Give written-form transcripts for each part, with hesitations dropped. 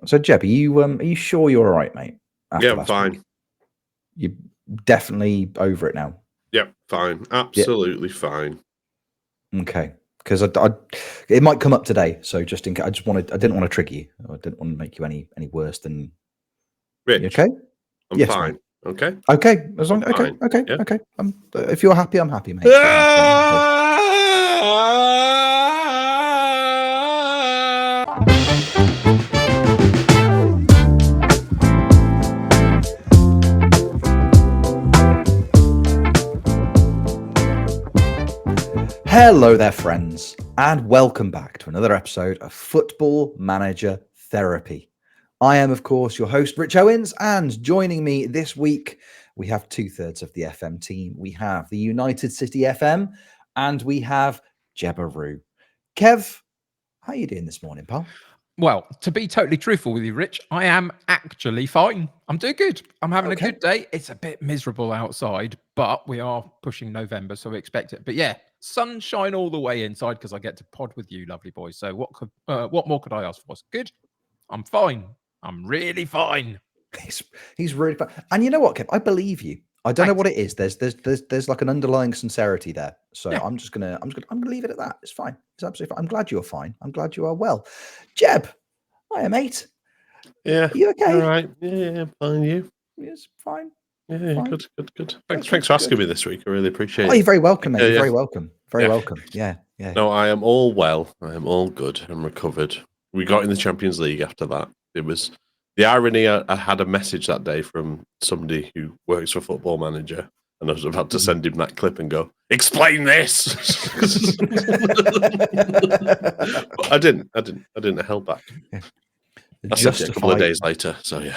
So, Jeb, are you sure you're all right, mate? Yeah, I'm fine. You're definitely over it now. Yep, fine. Absolutely fine. Okay, because it might come up today. So just in case, I didn't want to trigger you. I didn't want to make you any worse than. Rich. You okay? I'm yes, fine. Mate. Okay. Okay. As long. Okay. Fine. Okay. Yeah. Okay. If you're happy, I'm happy, mate. If you're happy, I'm happy. Hello there, friends, and welcome back to another episode of Football Manager Therapy. I am, of course, your host, Rich Owens, and joining me this week, we have 2/3 of the FM team. We have the United City FM, and we have Jebbaroo. Kev, how are you doing this morning, pal? Well, to be totally truthful with you, Rich, I am actually fine. I'm doing good. I'm having a good day. It's a bit miserable outside, but we are pushing November, so we expect it. But yeah, sunshine all the way inside because I get to pod with you, lovely boys. So what more could I ask for? Good. I'm fine. I'm really fine. He's really fine. And you know what, Kev? I believe you. I don't know what it is. There's like an underlying sincerity there. So yeah. I'm gonna leave it at that. It's fine. It's absolutely fine. I'm glad you're fine. I'm glad you are well. Jeb, hiya, mate. Yeah. Are you okay? All right. Yeah, fine. You? Yes, fine. Yeah, fine. Good. Thanks for asking me this week. I really appreciate it. Oh, you're very welcome, mate. You're very welcome. Very welcome. Yeah. No, I am all well. I am all good. I'm recovered. We got in the Champions League after that. It was the irony. I had a message that day from somebody who works for Football Manager, and I was about to send him that clip and go, "Explain this." But I didn't. I held back. Yeah. Just a couple of days later. So yeah.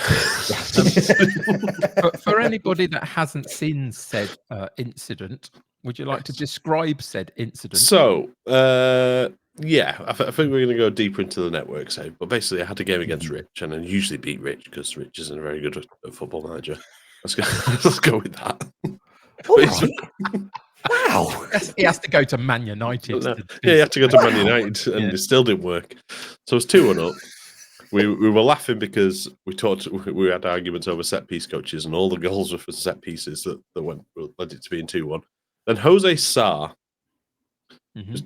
For anybody that hasn't seen said incident, would you like to describe said incident? So, yeah, I think we're going to go deeper into the network save. But basically, I had a game against Rich, and I usually beat Rich because Rich isn't very good at Football Manager. Let's go with that. Wow. He has to go to Man United. Yeah, he had to go to Man United, and it still didn't work. So it's 2-1 up. We were laughing because we had arguments over set piece coaches, and all the goals were for set pieces that led it to being 2-1. Then Jose Sarr just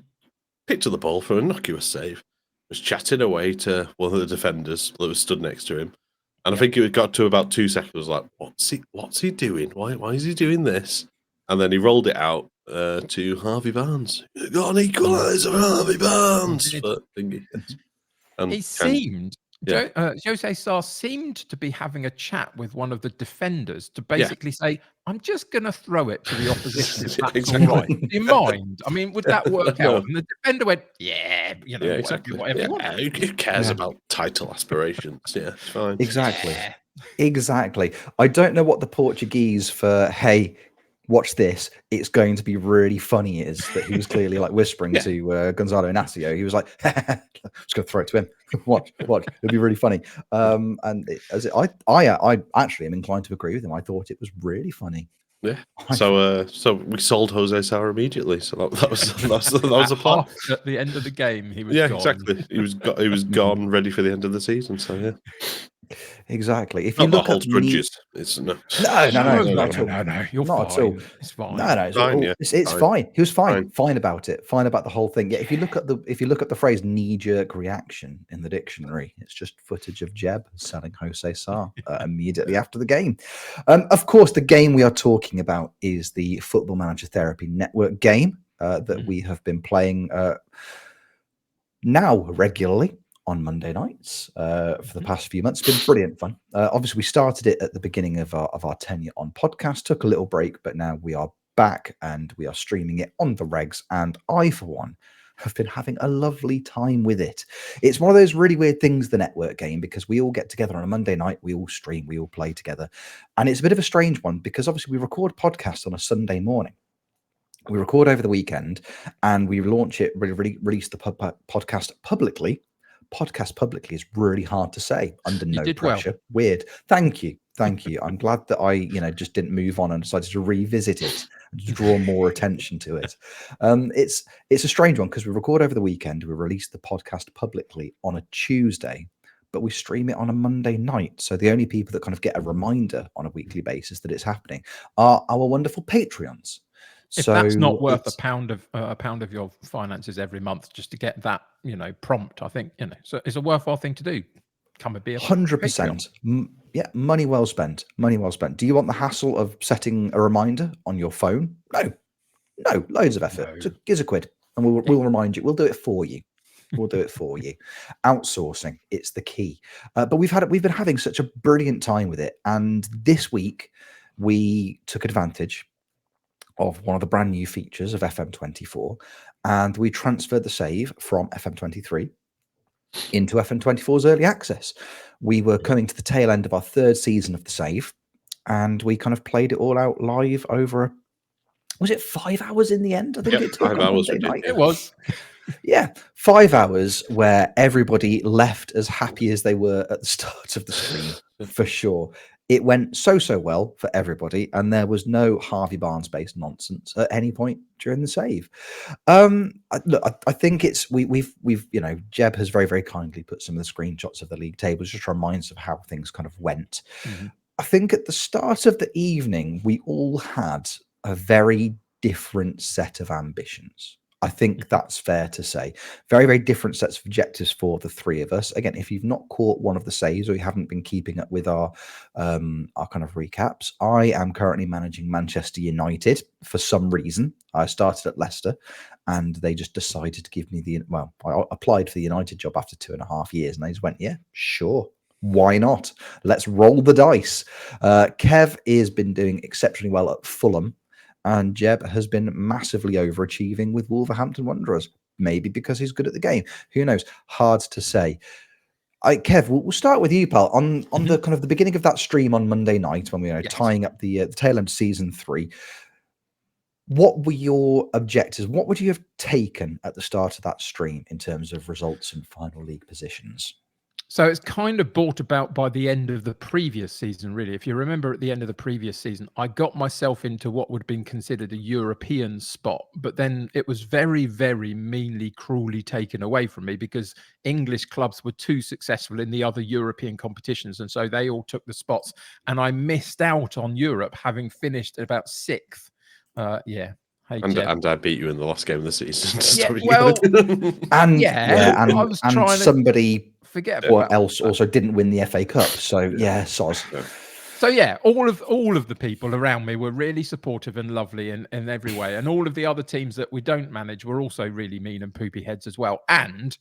picked up the ball for a innocuous save, was chatting away to one of the defenders that was stood next to him, and I think it got to about 2 seconds. Like, what's he doing? Why is he doing this? And then he rolled it out to Harvey Barnes. Got an equaliser, Harvey Barnes. He seemed. Jose Sarr seemed to be having a chat with one of the defenders to basically say, "I'm just going to throw it to the opposition. If that's all right. Do you mind? I mean, would that work out?" And the defender went, "Yeah, exactly. Who cares about title aspirations? Yeah, it's fine. Exactly. I don't know what the Portuguese for hey. Watch this. It's going to be really funny. Is that he was clearly like whispering to Gonzalo Inacio. He was like, "I'm just going to throw it to him. Watch. It'll be really funny." I actually am inclined to agree with him. I thought it was really funny. Yeah. So we sold Jose Sarr immediately. So that was a plan. At the end of the game, he was gone. Exactly. He was gone, ready for the end of the season. So yeah. Exactly. If you look at grudges, it's no, you're not fine. At all. It's fine. No, it's fine. He was fine about it. Fine about the whole thing. Yeah. If you look at the phrase knee-jerk reaction in the dictionary, it's just footage of Jeb selling Jose Sarr immediately after the game. Of course, the game we are talking about is the Football Manager Therapy Network game that we have been playing now regularly on Monday nights for the past few months. It's been brilliant fun. Obviously, we started it at the beginning of our tenure on podcast, took a little break, but now we are back and we are streaming it on the regs. And I, for one, have been having a lovely time with it. It's one of those really weird things, the network game, because we all get together on a Monday night, we all stream, we all play together. And it's a bit of a strange one because obviously we record podcasts on a Sunday morning. We record over the weekend and we launch it, release the podcast publicly. Podcast publicly is really hard to say under no pressure. Well. Weird. Thank you. I'm glad that I, just didn't move on and decided to revisit it and to draw more attention to it. It's a strange one because we record over the weekend. We release the podcast publicly on a Tuesday, but we stream it on a Monday night. So the only people that kind of get a reminder on a weekly basis that it's happening are our wonderful Patreons. If that's not worth a pound of your finances every month just to get that, prompt, I think, so it's a worthwhile thing to do. Come and be a 100%. Yeah, money well spent. Money well spent. Do you want the hassle of setting a reminder on your phone? No, loads of effort. No. Just give us a quid, and we'll remind you. We'll do it for you. We'll do it for you. Outsourcing, it's the key. But we've been having such a brilliant time with it, and this week we took advantage of one of the brand new features of FM24, and we transferred the save from FM23 into FM24's early access. We were coming to the tail end of our third season of the save, and we kind of played it all out live over was it 5 hours in the end? I think it took 5 hours. It was. Yeah, 5 hours where everybody left as happy as they were at the start of the stream, for sure. It went so well for everybody, and there was no Harvey Barnes based nonsense at any point during the save. Look, I think it's we've Jeb has very kindly put some of the screenshots of the league tables just to remind us of how things kind of went. Mm-hmm. I think at the start of the evening we all had a very different set of ambitions. I think that's fair to say. Very different sets of objectives for the three of us. Again, if you've not caught one of the saves or you haven't been keeping up with our kind of recaps, I am currently managing Manchester United for some reason. I started at Leicester and they just decided to give me I applied for the United job after 2.5 years and they just went, yeah, sure. Why not? Let's roll the dice. Kev has been doing exceptionally well at Fulham. And Jeb has been massively overachieving with Wolverhampton Wanderers, maybe because he's good at the game. Who knows? Hard to say. Kev, we'll start with you, pal. On the kind of the beginning of that stream on Monday night when we were tying up the tail end of season 3, what were your objectives? What would you have taken at the start of that stream in terms of results and final league positions? So it's kind of brought about by the end of the previous season, really. If you remember at the end of the previous season, I got myself into what would have been considered a European spot, but then it was very meanly, cruelly taken away from me because English clubs were too successful in the other European competitions. And so they all took the spots and I missed out on Europe, having finished at about 6th. Hey, and I beat you in the last game of the season. And somebody forget what else that. Also didn't win the FA Cup. So soz. So yeah, all of the people around me were really supportive and lovely in every way, and all of the other teams that we don't manage were also really mean and poopy heads as well. And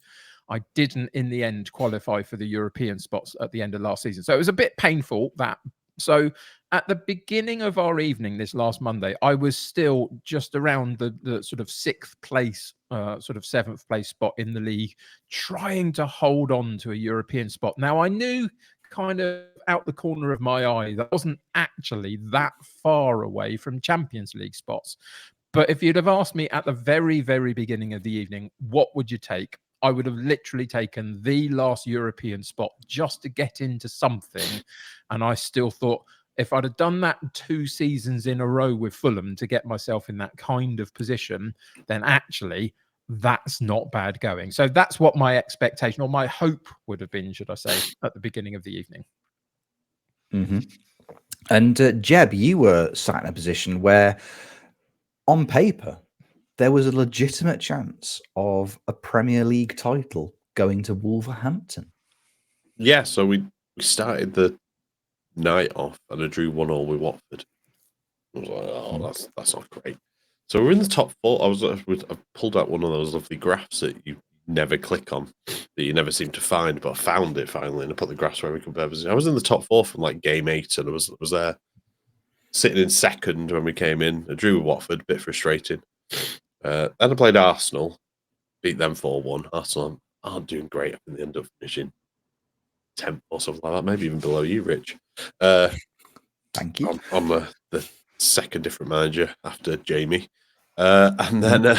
I didn't, in the end, qualify for the European spots at the end of last season, so it was a bit painful that. So at the beginning of our evening this last Monday, I was still just around the sort of 6th place, sort of 7th place spot in the league, trying to hold on to a European spot. Now, I knew kind of out the corner of my eye that wasn't actually that far away from Champions League spots. But if you'd have asked me at the very beginning of the evening, what would you take? I would have literally taken the last European spot just to get into something. And I still thought if I'd have done that 2 seasons in a row with Fulham to get myself in that kind of position, then actually that's not bad going. So that's what my expectation or my hope would have been, should I say, at the beginning of the evening. Mm-hmm. And Jeb, you were sat in a position where on paper, there was a legitimate chance of a Premier League title going to Wolverhampton. Yeah, so we started the night off and I drew 1-1 with Watford. I was like, oh, that's not great. So we're in the top 4. I pulled out one of those lovely graphs that you never click on, that you never seem to find, but I found it finally and I put the graphs where we compare position. I was in the top 4 from like game 8 and I was there sitting in second when we came in. I drew with Watford, a bit frustrating. Then I played Arsenal, beat them 4-1. Arsenal aren't doing great. I think they end up finishing 10th or something like that, maybe even below you, Rich. Thank you. I'm the second different manager after Jamie. And then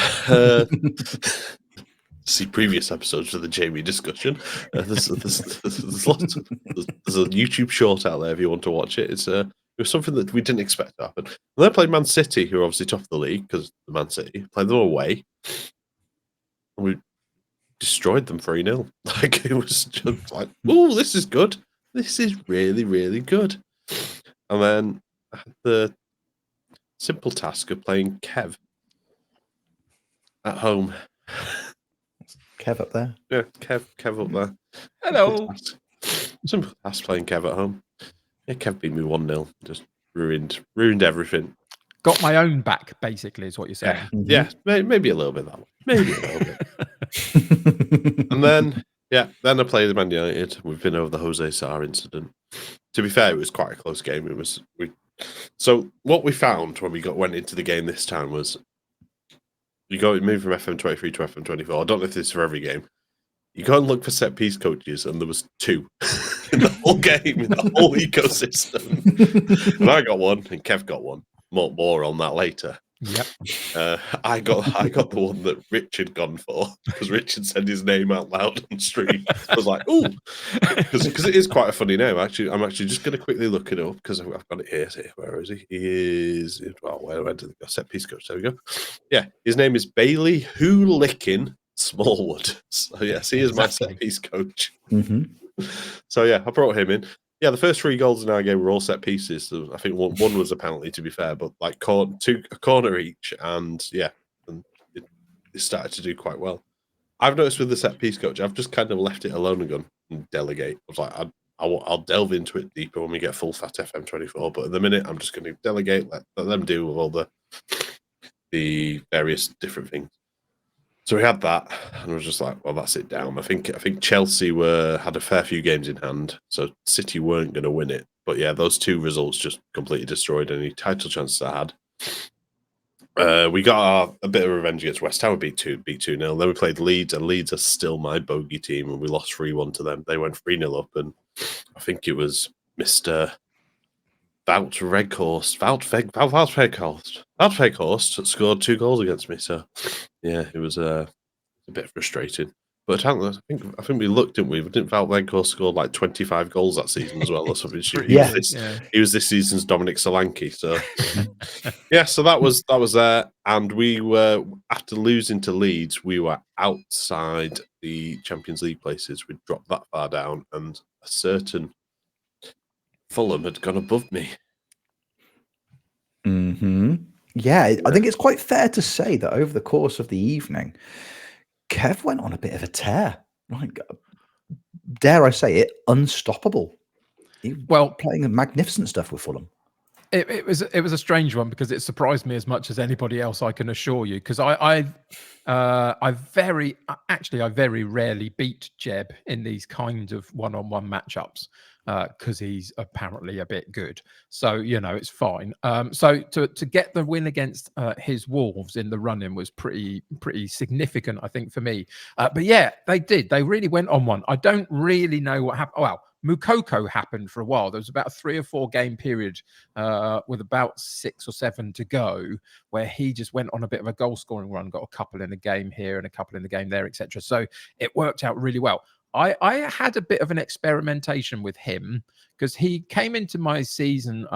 see previous episodes of the Jamie discussion. There's a YouTube short out there if you want to watch it. It was something that we didn't expect to happen. And then I played Man City, who are obviously top of the league because the Man City played them away. And we destroyed them 3-0. Like, it was just like, oh, this is good. This is really, really good. And then I had the simple task of playing Kev at home. Kev up there. Yeah, Kev up there. Hello. Simple task playing Kev at home. Yeah, Kev beat me 1-0. Just ruined everything. Got my own back, basically, is what you're saying. Yeah, maybe a little bit that way. Maybe a little bit. And then I played the Man United. We've been over the Jose Sarr incident. To be fair, it was quite a close game. So what we found when we went into the game this time was you move from FM23 to FM24. I don't know if this is for every game. You go and look for set piece coaches, and there was 2 in the whole game, in the whole ecosystem. And I got one, and Kev got one. More on that later. Yep. I got the one that Richard gone for, because Richard said his name out loud on stream. I was like, ooh, because it is quite a funny name. Actually, I'm actually just going to quickly look it up because I've got it here. Where is he? He is, well, where did they go? Set piece coach. There we go. Yeah, his name is Bailey Hoolikin Smallwood. So yes, he is my set piece coach. So yeah, I brought him in. Yeah, the first 3 goals in our game were all set pieces. So I think one was a penalty, to be fair, but like a corner each, and it started to do quite well. I've noticed with the set piece coach, I've just kind of left it alone and gone and delegate. I was like, I'll delve into it deeper when we get full fat FM24, but at the minute, I'm just going to delegate, let them deal with all the various different things. So we had that, and I was just like, well, that's it down. I think Chelsea had a fair few games in hand, so City weren't going to win it. But yeah, those 2 results just completely destroyed any title chances I had. We got a bit of revenge against West Ham. We beat 2-0. Then we played Leeds, and Leeds are still my bogey team, and we lost 3-1 to them. They went 3-0 up, and I think it was Mr. Wout Weghorst scored 2 goals against me. So yeah, it was a bit frustrating. But I think we looked, didn't we? Didn't Wout Weghorst scored like 25 goals that season as well or something? He was this season's Dominic Solanke. So yeah, so that was there. And we were, after losing to Leeds, we were outside the Champions League places. We dropped that far down, and a certain Fulham had gone above me. Yeah, I think it's quite fair to say that over the course of the evening, Kev went on a bit of a tear. Like, dare I say it, unstoppable. Playing magnificent stuff with Fulham. It was a strange one because it surprised me as much as anybody else, I can assure you. Because I very rarely beat Jeb in these kinds of one-on-one matchups because he's apparently a bit good. So it's fine. So to get the win against his Wolves in the run-in was pretty significant, I think, for me. But yeah, they did. They really went on one. I don't really know what happened. Well, Moukoko happened for a while. There was about a 3 or 4 game period with about 6 or 7 to go where he just went on a bit of a goal scoring run, got a couple in a game here and a couple in the game there, etc. So it worked out really well. I had a bit of an experimentation with him because he came into my season,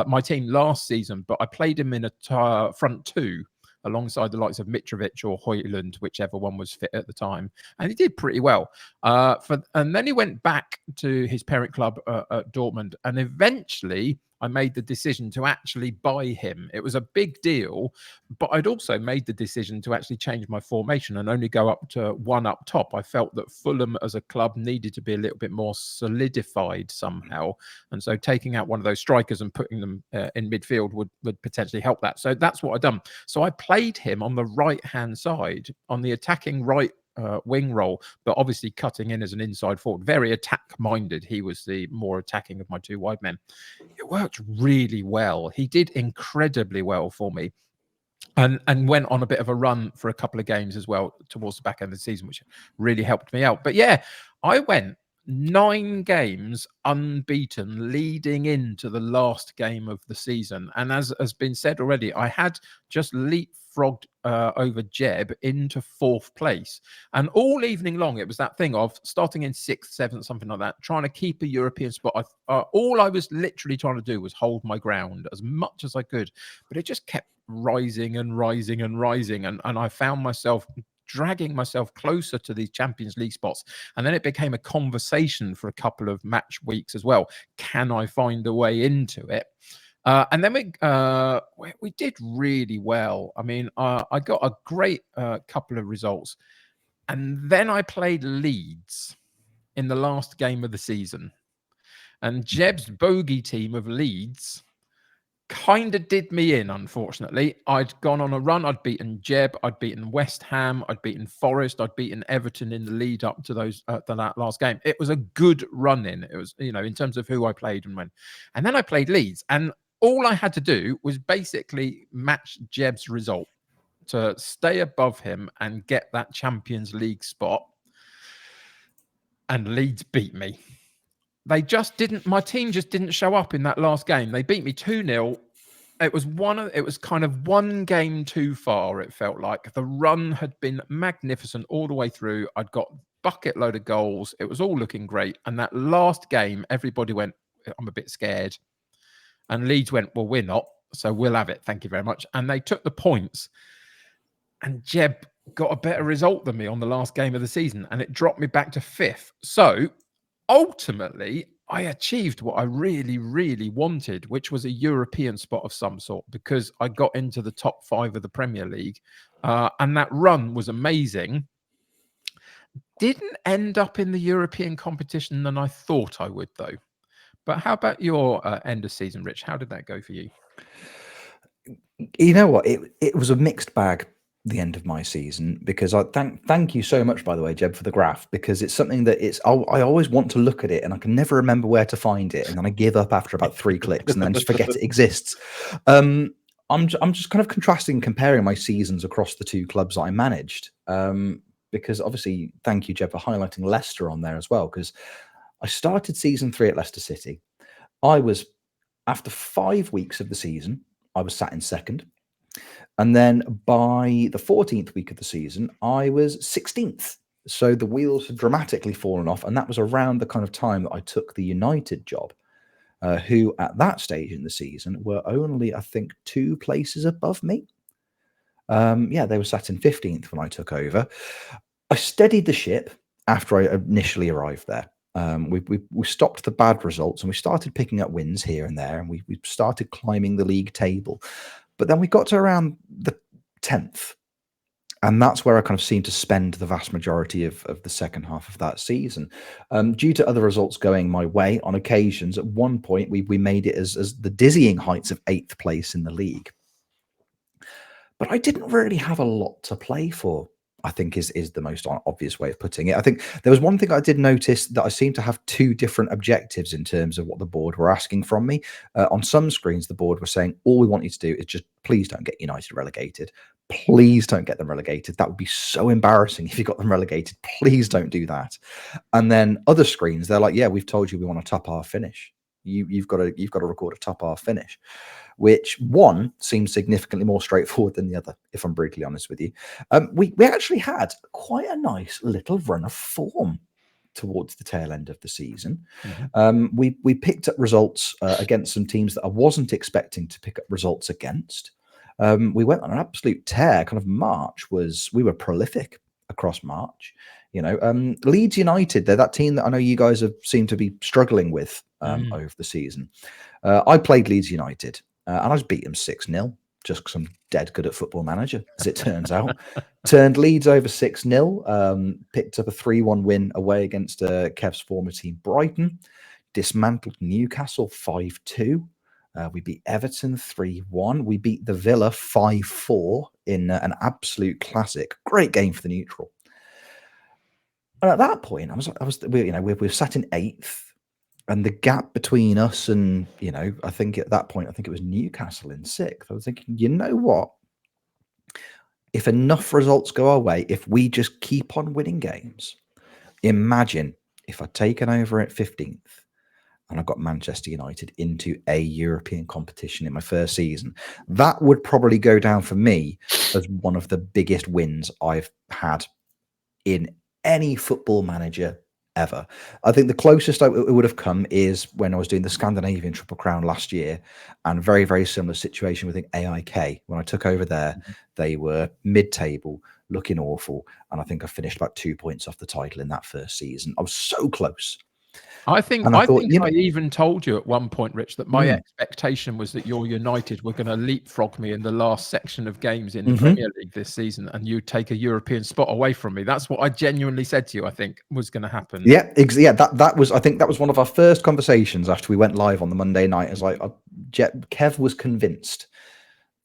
my team last season, but I played him in a front 2 alongside the likes of Mitrovic or Højlund, whichever one was fit at the time. And he did pretty well. And then he went back to his parent club at Dortmund. And eventually I made the decision to actually buy him. It was a big deal, but I'd also made the decision to actually change my formation and only go up to 1 up top. I felt that Fulham as a club needed to be a little bit more solidified somehow. And so taking out one of those strikers and putting them in midfield would potentially help that. So that's what I've done. So I played him on the right-hand side, on the attacking right wing role, but obviously cutting in as an inside forward, very attack-minded. He was the more attacking of my 2 wide men. It worked really well. He did incredibly well for me. And went on a bit of a run for a couple of games as well towards the back end of the season, which really helped me out. But yeah, I went 9 games unbeaten leading into the last game of the season. And as has been said already, I had just leapfrogged over Jeb into 4th place. And all evening long, it was that thing of starting in 6th, 7th, something like that, trying to keep a European spot. All I was literally trying to do was hold my ground as much as I could. But it just kept rising and rising and rising. And I found myself dragging myself closer to these Champions League spots. And then it became a conversation for a couple of match weeks as well. Can I find a way into it? And then we did really well. I mean, I got a great couple of results. And then I played Leeds in the last game of the season. And Jeb's bogey team of Leeds kind of did me in, unfortunately. I'd gone on a run. I'd beaten Jeb. I'd beaten West Ham. I'd beaten Forest. I'd beaten Everton in the lead up to that last game. It was a good run in. It was, in terms of who I played and when. And then I played Leeds. And all I had to do was basically match Jeb's result to stay above him and get that Champions League spot. And Leeds beat me. They just didn't. My team just didn't show up in that last game. They beat me 2-0. It was kind of one game too far. It felt like the run had been magnificent all the way through. I'd got bucket load of goals. It was all looking great. And that last game, everybody went, "I'm a bit scared," and Leeds went, "Well, we're not, so we'll have it. Thank you very much." And they took the points. And Jeb got a better result than me on the last game of the season, and it dropped me back to 5th. So ultimately, I achieved what I really, really wanted, which was a European spot of some sort, because I got into the top 5 of the Premier League. And that run was amazing. Didn't end up in the European competition than I thought I would, though. But how about your end of season, Rich? How did that go for you? You know what? It was a mixed bag, the end of my season, because I thank you so much, by the way, Jeb, for the graph, because it's something that I always want to look at it and I can never remember where to find it, and then I give up after about 3 clicks and then just forget it exists. I'm just kind of contrasting, comparing my seasons across the 2 clubs that I managed, because obviously, thank you, Jeb, for highlighting Leicester on there as well, because I started season 3 at Leicester City. After 5 weeks of the season, I was sat in 2nd. And then by the 14th week of the season, I was 16th. So the wheels had dramatically fallen off. And that was around the kind of time that I took the United job, who at that stage in the season were only, I think, 2 places above me. They were sat in 15th when I took over. I steadied the ship after I initially arrived there. We stopped the bad results and we started picking up wins here and there. And we started climbing the league table. But then we got to around the 10th, and that's where I kind of seemed to spend the vast majority of the second half of that season. Due to other results going my way on occasions, at one point we made it as the dizzying heights of 8th place in the league. But I didn't really have a lot to play for, I think is the most obvious way of putting it. I think there was one thing I did notice, that I seemed to have 2 different objectives in terms of what the board were asking from me. On some screens, the board was saying, all we want you to do is just please don't get United relegated. Please don't get them relegated. That would be so embarrassing if you got them relegated. Please don't do that. And then other screens, they're like, yeah, we've told you we want a top half finish. You've got to record a top half finish, which one seems significantly more straightforward than the other, if I'm brutally honest with you. We actually had quite a nice little run of form towards the tail end of the season. Mm-hmm. We picked up results against some teams that I wasn't expecting to pick up results against. We went on an absolute tear. Kind of we were prolific across March. Leeds United, they're that team that I know you guys have seemed to be struggling with over the season. I played Leeds United and I just beat them 6-0, just because I'm dead good at Football Manager, as it turns out. Turned Leeds over 6-0, picked up a 3-1 win away against Kev's former team, Brighton. Dismantled Newcastle 5-2. We beat Everton 3-1. We beat the Villa 5-4 in an absolute classic. Great game for the neutral. And at that point, we were sat in 8th, and the gap between us and, I think at that point, it was Newcastle in 6th. I was thinking, you know what? If enough results go our way, if we just keep on winning games, imagine if I'd taken over at 15th and I got Manchester United into a European competition in my first season. That would probably go down for me as one of the biggest wins I've had in any Football Manager ever. I think the closest it would have come is when I was doing the Scandinavian Triple Crown last year, and very, very similar situation with AIK. When I took over there, they were mid-table, looking awful. And I think I finished about 2 points off the title in that first season. I was so close. I think And I thought, I even told you at one point, Rich, that my expectation was that your United were going to leapfrog me in the last section of games in the Premier League this season, and you'd take a European spot away from me. That's what I genuinely said to you. I think was going to happen. Yeah, that was. I think that was one of our first conversations after we went live on the Monday night. It was like Kev was convinced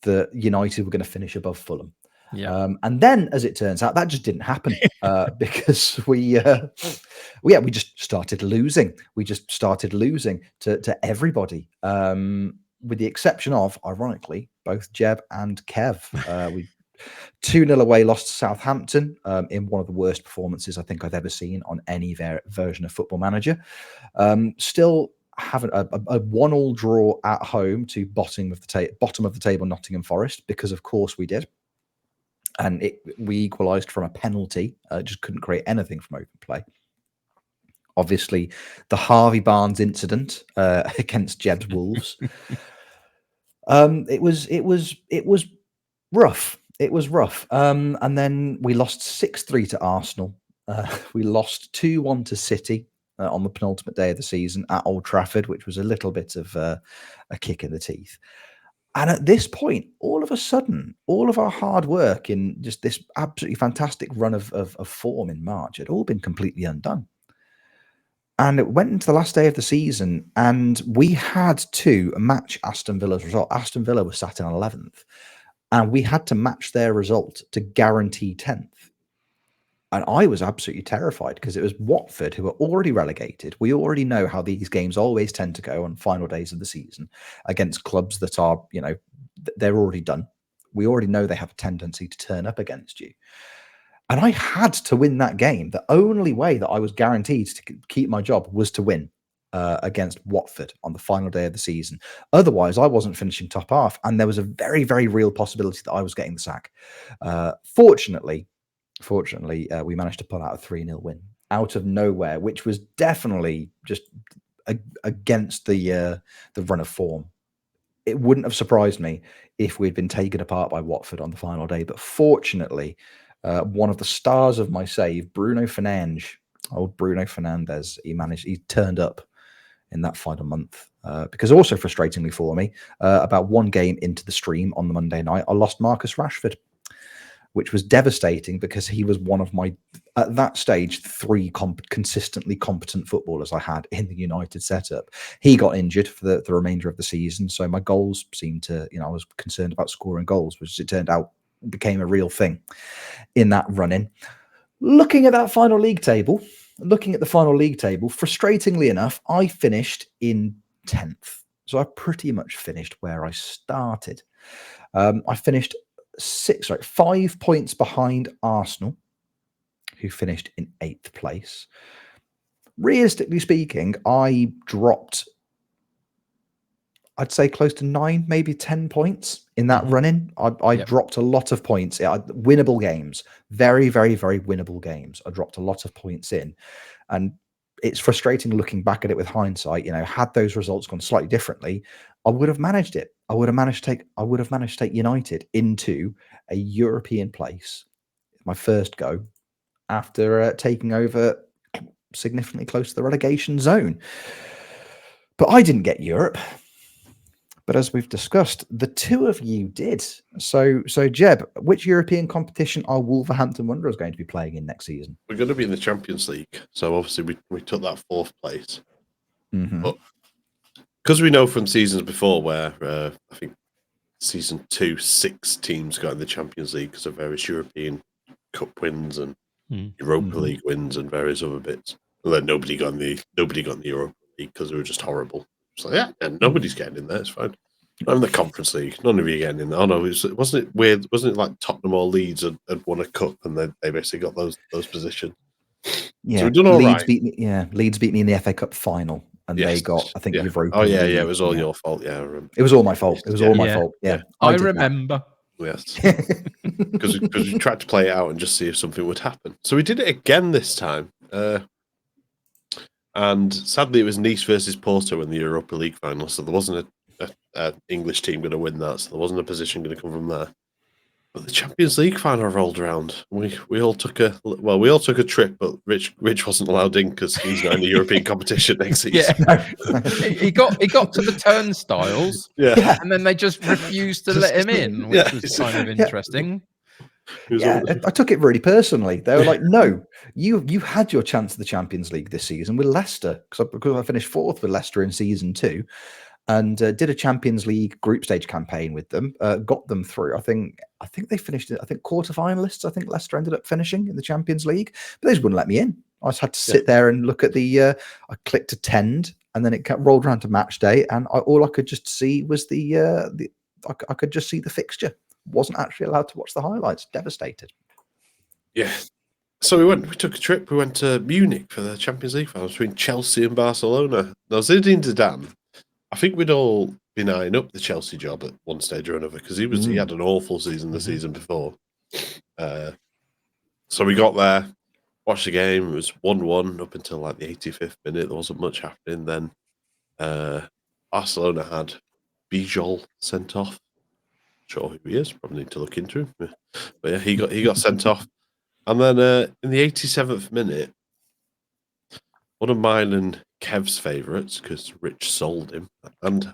that United were going to finish above Fulham. Yeah. And then, as it turns out, that just didn't happen because we just started losing. We just started losing to everybody, with the exception of, ironically, both Jeb and Kev. We 2-0 away lost to Southampton in one of the worst performances I think I've ever seen on any version of Football Manager. Still having a 1-1 draw at home to bottom of the table Nottingham Forest, because of course we did. And we equalised from a penalty, just couldn't create anything from open play. Obviously, the Harvey Barnes incident against Jeb's Wolves. It was rough. It was rough. And then we lost 6-3 to Arsenal. We lost 2-1 to City on the penultimate day of the season at Old Trafford, which was a little bit of a kick in the teeth. And at this point, all of a sudden, all of our hard work in just this absolutely fantastic run of form in March had all been completely undone. And it went into the last day of the season, and we had to match Aston Villa's result. Aston Villa was sat in 11th, and we had to match their result to guarantee 10th. And I was absolutely terrified because it was Watford, who were already relegated. We already know how these games always tend to go on final days of the season against clubs that are, they're already done. We already know they have a tendency to turn up against you. And I had to win that game. The only way that I was guaranteed to keep my job was to win against Watford on the final day of the season. Otherwise, I wasn't finishing top half. And there was a very, very real possibility that I was getting the sack. Fortunately, we managed to pull out a 3-0 win out of nowhere, which was definitely just against the run of form. It wouldn't have surprised me if we'd been taken apart by Watford on the final day. But fortunately, one of the stars of my save, Bruno Fernandes, he turned up in that final month. Because also frustratingly for me, about one game into the stream on the Monday night, I lost Marcus Rashford, which was devastating because he was one of my, at that stage, 3 consistently competent footballers I had in the United setup. He got injured for the remainder of the season, so my goals seemed to, I was concerned about scoring goals, which it turned out became a real thing in that run-in. Looking at the final league table, frustratingly enough, I finished in 10th. So I pretty much finished where I started. I finished 5 points behind Arsenal, who finished in 8th place. Realistically speaking, I dropped, I'd say close to 9, maybe 10 points in that run-in. I dropped a lot of points. Winnable games, very, very, very winnable games. I dropped a lot of points in, and it's frustrating looking back at it with hindsight. Had those results gone slightly differently, I would have managed it. I would have managed to take United into a European place, my first go, after taking over significantly close to the relegation zone. But I didn't get Europe. But as we've discussed, the two of you did. So Jeb, which European competition are Wolverhampton Wanderers going to be playing in next season? We're going to be in the Champions League. So obviously we took that 4th place. But because we know from seasons before where I think season 2, 6 teams got in the Champions League because of various European Cup wins and Europa League wins and various other bits. And then nobody got in the Europa League because they were just horrible. So and nobody's getting in there. It's fine. I'm in the Conference League. None of you getting in there. Oh no, wasn't it weird? Wasn't it like Tottenham or Leeds had won a cup and they basically got those positions? Yeah, so we've done all Leeds right. beat me. Leeds beat me in the FA Cup final, and they got, I think, Europa. Oh yeah, it was all your fault. Yeah, I remember. It was all my fault. It was all my fault. Yeah, I remember. Yes, because we tried to play it out and just see if something would happen. So we did it again this time. And sadly, it was Nice versus Porto in the Europa League final, so there wasn't an English team going to win that, so there wasn't a position going to come from there. But the Champions League final rolled around. We all took a trip, but Rich wasn't allowed in because he's not in the European competition next season. he got to the turnstiles, and then they just refused to let him in, which was kind of interesting. I took it really personally. They were like, "No, you had your chance of the Champions League this season with Leicester because I finished 4th with Leicester in season 2, and did a Champions League group stage campaign with them. Got them through. I think they finished. I think quarterfinalists. I think Leicester ended up finishing in the Champions League, but they just wouldn't let me in. I just had to sit there and look at the. I clicked attend, and then it rolled around to match day, and all I could just see was I could just see the fixture. Wasn't actually allowed to watch the highlights. Devastated. Yeah. So we took a trip. We went to Munich for the Champions League final between Chelsea and Barcelona. Now, Zinedine Zidane, I think we'd all been eyeing up the Chelsea job at one stage or another because he had an awful season the season before. So we got there, watched the game. It was 1-1 up until like the 85th minute. There wasn't much happening then. Barcelona had Bijol sent off. Sure who he is. Probably need to look into him. But yeah, he got sent off. And then in the 87th minute, one of mine and Kev's favourites, because Rich sold him, and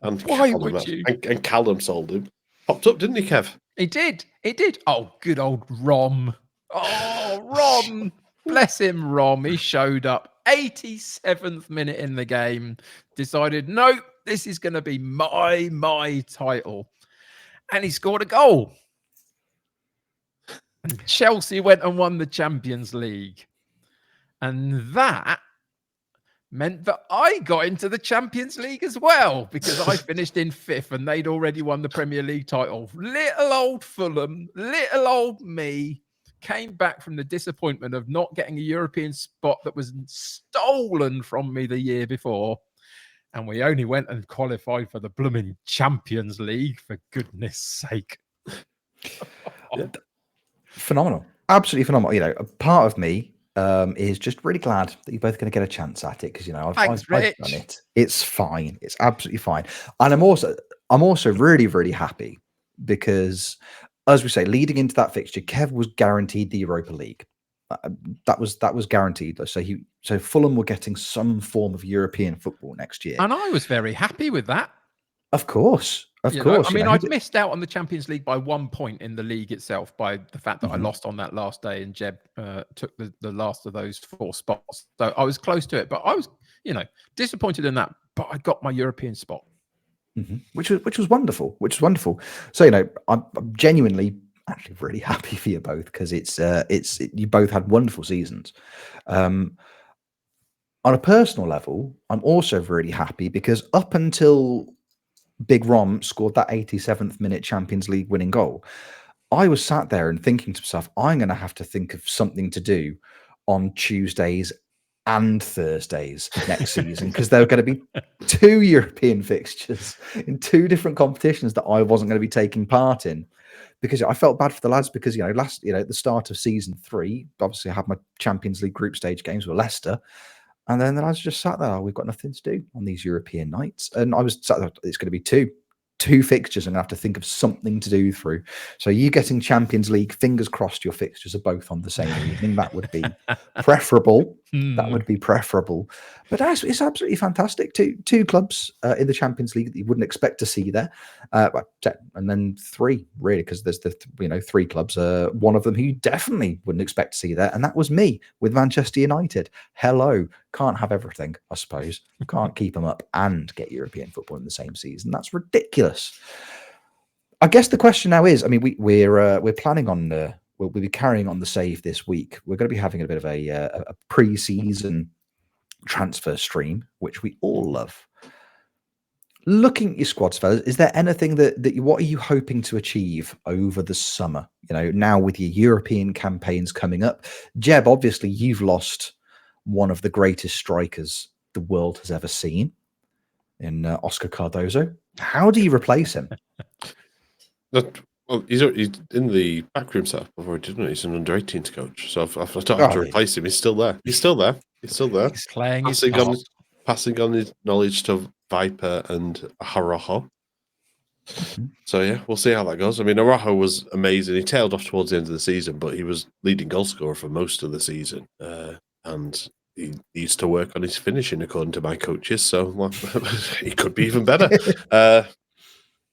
Callum sold him, popped up, didn't he, Kev? He did. Oh, good old Rom. Oh, Rom. Bless him, Rom. He showed up 87th minute in the game, decided, no, this is going to be my title. And he scored a goal. And Chelsea went and won the Champions League. And that meant that I got into the Champions League as well, because I finished in 5th and they'd already won the Premier League title. Little old Fulham, little old me, came back from the disappointment of not getting a European spot that was stolen from me the year before. And we only went and qualified for the blooming Champions League, for goodness sake. Phenomenal. Absolutely phenomenal. You know, a part of me is just really glad that you're both going to get a chance at it because, you know, I've done it. It's fine. It's absolutely fine. And I'm also really, really happy because, as we say, leading into that fixture, Kev was guaranteed the Europa League. That was guaranteed. So Fulham were getting some form of European football next year, and I was very happy with that. Of course. I mean, I'd missed out on the Champions League by 1 point in the league itself by the fact that I lost on that last day, and Jeb took the last of those 4 spots. So I was close to it, but I was, disappointed in that. But I got my European spot, which was wonderful. So I'm genuinely actually really happy for you both because you both had wonderful seasons. On a personal level, I'm also really happy because up until Big Rom scored that 87th minute Champions League winning goal, I was sat there and thinking to myself, I'm going to have to think of something to do on Tuesdays and Thursdays next season because there were going to be 2 European fixtures in 2 different competitions that I wasn't going to be taking part in. Because I felt bad for the lads because, at the start of season 3, obviously I had my Champions League group stage games with Leicester. And then the lads just sat there, we've got nothing to do on these European nights. And I was sat there, it's going to be two fixtures. I'm going to have to think of something to do through. So you getting Champions League, fingers crossed your fixtures are both on the same evening. That would be preferable. That would be preferable. But it's absolutely fantastic. Two clubs in the Champions League that you wouldn't expect to see there. And then 3, really, because there's 3 clubs. One of them who you definitely wouldn't expect to see there. And that was me with Manchester United. Hello. Can't have everything, I suppose. Can't keep them up and get European football in the same season. That's ridiculous. I guess the question now is, I mean, we're planning on we'll be carrying on the save this week. We're going to be having a bit of a pre-season transfer stream, which we all love. Looking at your squads, fellas, is there anything what are you hoping to achieve over the summer? Now with your European campaigns coming up, Jeb, obviously you've lost one of the greatest strikers the world has ever seen in Oscar Cardozo. How do you replace him? Well, he's in the backroom setup before, didn't he? He's an under-18s coach, so if I don't have to replace him, he's still there. He's still there. He's playing passing on his knowledge to Viper and Haroho. So yeah, we'll see how that goes. I mean, Araujo was amazing. He tailed off towards the end of the season, but he was leading goal scorer for most of the season, and he needs to work on his finishing, according to my coaches. So well, he could be even better.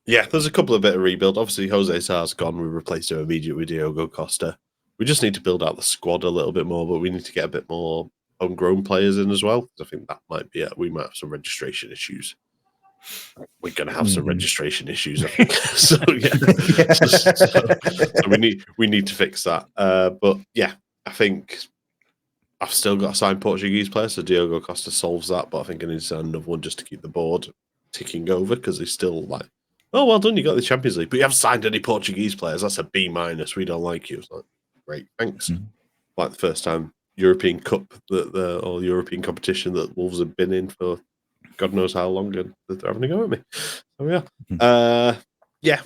Yeah, there's a couple of bit of rebuild. Obviously, Jose Sar's gone. We replaced him immediately with Diogo Costa. We just need to build out the squad a little bit more, but we need to get a bit more homegrown players in as well. I think that might be it. We might have some registration issues. We're going to have some registration issues, I think. So yeah, so we need to fix that. But yeah, I think I've still got to sign Portuguese players, so Diogo Costa solves that. But I think I need to sign another one just to keep the board ticking over because he's still like, oh, well done, you got the Champions League, but you haven't signed any Portuguese players. That's a B-. We don't like you. It's like, great, thanks. Like the first time European Cup or European competition that Wolves have been in for God knows how long, and they're having a go at me. So yeah, yeah,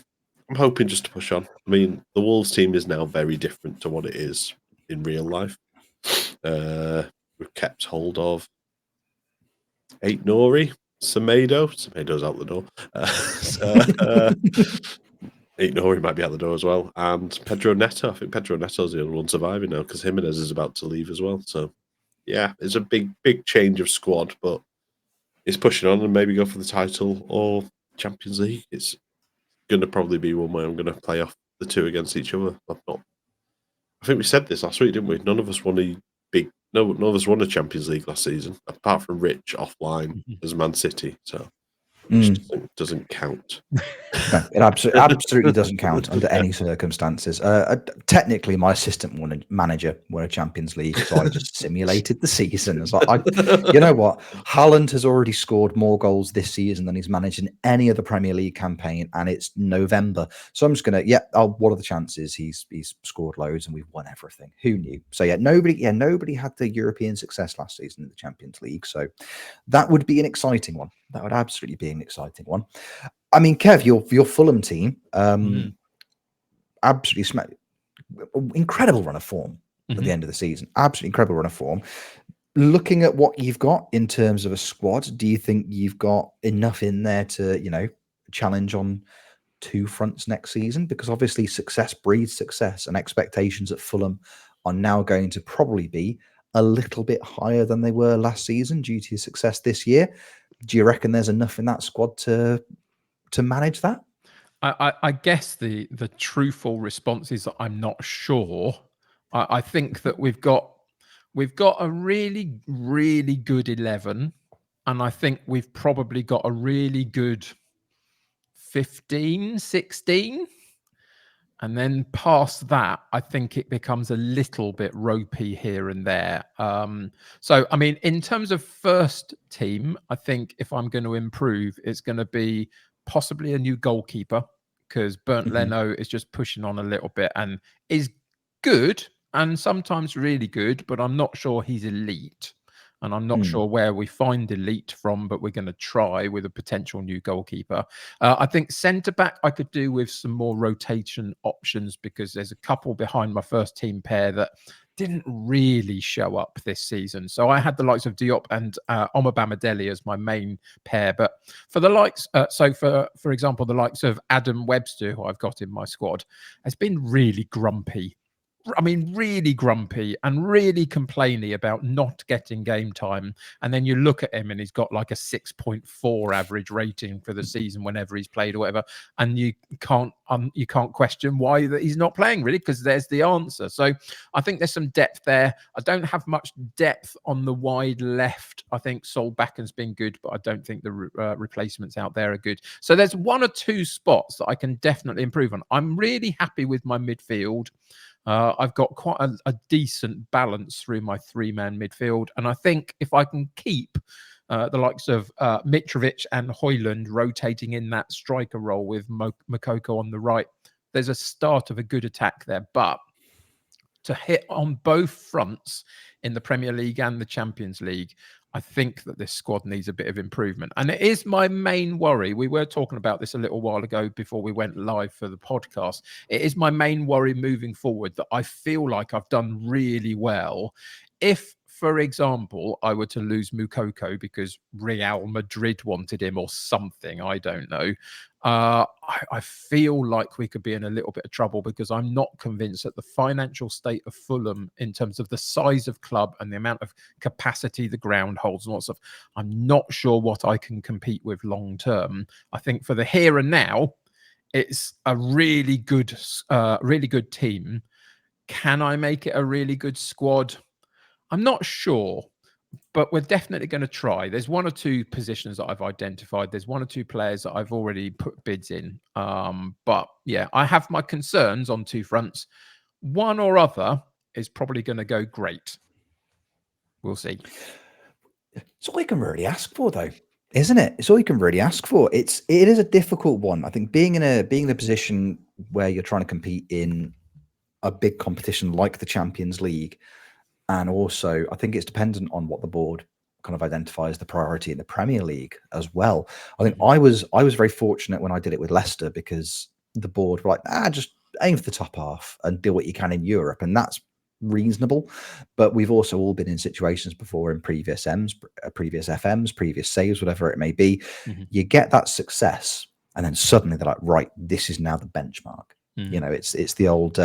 I'm hoping just to push on. I mean, the Wolves team is now very different to what it is in real life. We've kept hold of Aït-Nouri, Semedo's out the door. Aït-Nouri might be out the door as well, and Pedro Neto. I think Pedro Neto's the only one surviving now because Jimenez is about to leave as well. So yeah, it's a big change of squad, but it's pushing on and maybe go for the title or Champions League. It's going to probably be one where I'm going to play off the two against each other. I think we said this last week, didn't we? None of us won none of us won a Champions League last season, apart from Rich offline as Man City. So which doesn't count. No, it absolutely doesn't count under any circumstances. Technically, my assistant manager won a Champions League, so I just simulated the season. It's like, you know what? Haaland has already scored more goals this season than he's managed in any other Premier League campaign, and it's November. So I'm just gonna, what are the chances? He's scored loads and we've won everything. Who knew? So nobody had the European success last season in the Champions League. So that would be an exciting one. That would absolutely be an exciting one. I mean, Kev, your Fulham team, absolutely incredible run of form at the end of the season. Absolutely incredible run of form. Looking at what you've got in terms of a squad, do you think you've got enough in there to, challenge on two fronts next season? Because obviously success breeds success, and expectations at Fulham are now going to probably be a little bit higher than they were last season due to your success this year. Do you reckon there's enough in that squad to manage that? I guess the truthful response is that I'm not sure. I think that we've got a really, really good 11, and I think we've probably got a really good 15, 16. And then past that, I think it becomes a little bit ropey here and there. So, I mean, in terms of first team, I think if I'm going to improve, it's going to be possibly a new goalkeeper, because Bernd Leno is just pushing on a little bit and is good and sometimes really good, but I'm not sure he's elite. And I'm not sure where we find elite from, but we're going to try with a potential new goalkeeper. I think centre-back I could do with some more rotation options, because there's a couple behind my first team pair that didn't really show up this season. So I had the likes of Diop and Omobamidele as my main pair. But for the likes, for example, the likes of Adam Webster, who I've got in my squad, has been really grumpy. I mean, really grumpy and really complainy about not getting game time. And then you look at him and he's got like a 6.4 average rating for the season whenever he's played or whatever. And you can't question why that he's not playing, really, because there's the answer. So I think there's some depth there. I don't have much depth on the wide left. I think Solbakken been good, but I don't think the replacements out there are good. So there's one or two spots that I can definitely improve on. I'm really happy with my midfield. I've got quite a decent balance through my three-man midfield. And I think if I can keep the likes of Mitrovic and Højlund rotating in that striker role with Moukoko on the right, there's a start of a good attack there. But to hit on both fronts in the Premier League and the Champions League, I think that this squad needs a bit of improvement. And it is my main worry. We were talking about this a little while ago before we went live for the podcast. It is my main worry moving forward that I feel like I've done really well. If for example, I were to lose Mukoko because Real Madrid wanted him or something, I don't know, I feel like we could be in a little bit of trouble, because I'm not convinced that the financial state of Fulham, in terms of the size of club and the amount of capacity the ground holds and lots of, I'm not sure what I can compete with long term. I think for the here and now, it's a really good team. Can I make it a really good squad? I'm not sure, but we're definitely going to try. There's one or two positions that I've identified. There's one or two players that I've already put bids in. But yeah, I have my concerns on two fronts. One or other is probably going to go great. We'll see. It's all you can really ask for, though, isn't it? It's all you can really ask for. It is a difficult one. I think being in a position where you're trying to compete in a big competition like the Champions League, and also I think it's dependent on what the board kind of identifies the priority in the Premier League as well. I think I was very fortunate when I did it with Leicester, because the board were like, just aim for the top half and do what you can in Europe, and that's reasonable. But we've also all been in situations before in previous previous FMs, previous saves, whatever it may be. You get that success, and then suddenly they're like, right, this is now the benchmark. You know, it's the old,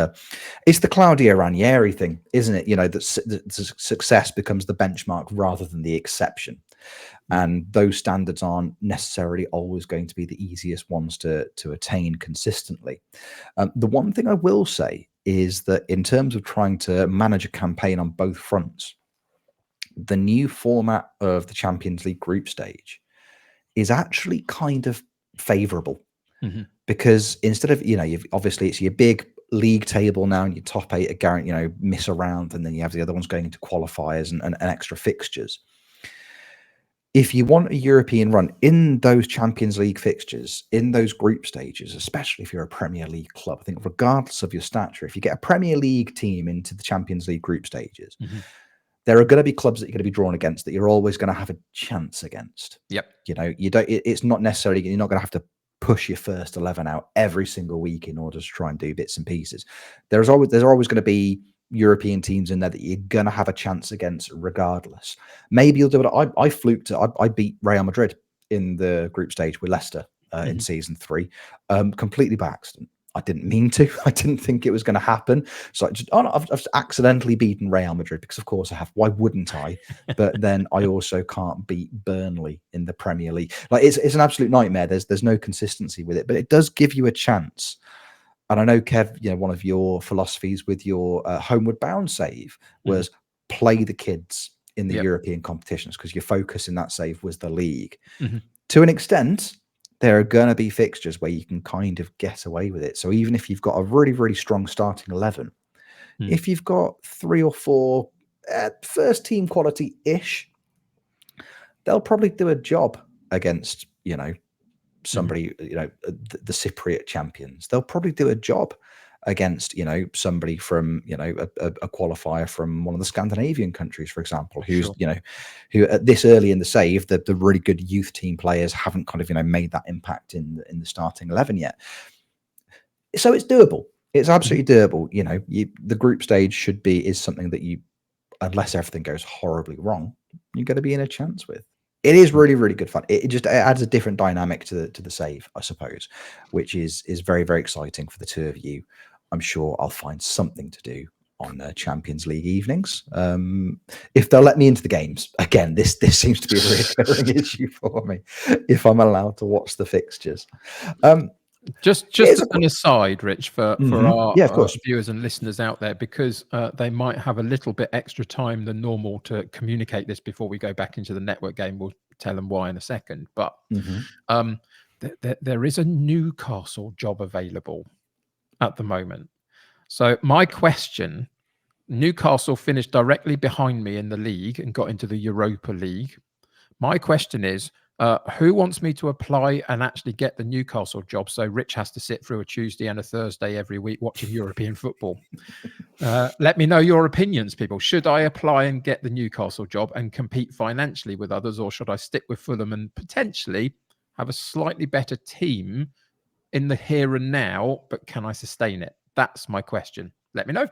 it's the Claudio Ranieri thing, isn't it? You know, that success becomes the benchmark rather than the exception, and those standards aren't necessarily always going to be the easiest ones to attain consistently. The one thing I will say is that in terms of trying to manage a campaign on both fronts, the new format of the Champions League group stage is actually kind of favourable. Because instead of, obviously it's your big league table now, and your top 8 are guaranteed, miss around, and then you have the other ones going into qualifiers and extra fixtures. If you want a European run in those Champions League fixtures, in those group stages, especially if you're a Premier League club, I think regardless of your stature, if you get a Premier League team into the Champions League group stages, there are going to be clubs that you're going to be drawn against that you're always going to have a chance against. It's not necessarily, you're not going to have to push your first 11 out every single week in order to try and do bits and pieces. There's always going to be European teams in there that you're going to have a chance against regardless. Maybe you'll do it. I fluked it. I beat Real Madrid in the group stage with Leicester in season 3, completely by accident. I didn't mean to. I didn't think it was going to happen. So I've just accidentally beaten Real Madrid, because of course I have. Why wouldn't I? But then I also can't beat Burnley in the Premier League. Like it's an absolute nightmare. There's no consistency with it, but it does give you a chance. And I know, Kev, one of your philosophies with your homeward bound save was play the kids in the European competitions, because your focus in that save was the league. To an extent, there are going to be fixtures where you can kind of get away with it. So even if you've got a really, really strong starting 11, if you've got 3 or 4 first team quality-ish, they'll probably do a job against, somebody, the Cypriot champions. They'll probably do a job against, somebody from, a qualifier from one of the Scandinavian countries, for example, who's, who at this early in the save, the really good youth team players haven't kind of, made that impact in the starting 11 yet. So it's doable. It's absolutely doable. The group stage is something that you, unless everything goes horribly wrong, you're going to be in a chance with. It is really, really good fun. It adds a different dynamic to the save, I suppose, which is very, very exciting for the two of you. I'm sure I'll find something to do on Champions League evenings, if they'll let me into the games. Again, this seems to be a recurring issue for me, if I'm allowed to watch the fixtures. Just an aside, Rich, for our viewers and listeners out there, because they might have a little bit extra time than normal to communicate this before we go back into the network game. We'll tell them why in a second. But there is a Newcastle job available at the moment. So my question, Newcastle finished directly behind me in the league and got into the Europa League. My question is, who wants me to apply and actually get the Newcastle job, so Rich has to sit through a Tuesday and a Thursday every week watching European football? Let me know your opinions, people. Should I apply and get the Newcastle job and compete financially with others, or should I stick with Fulham and potentially have a slightly better team in the here and now, but can I sustain it? That's my question. Let me know.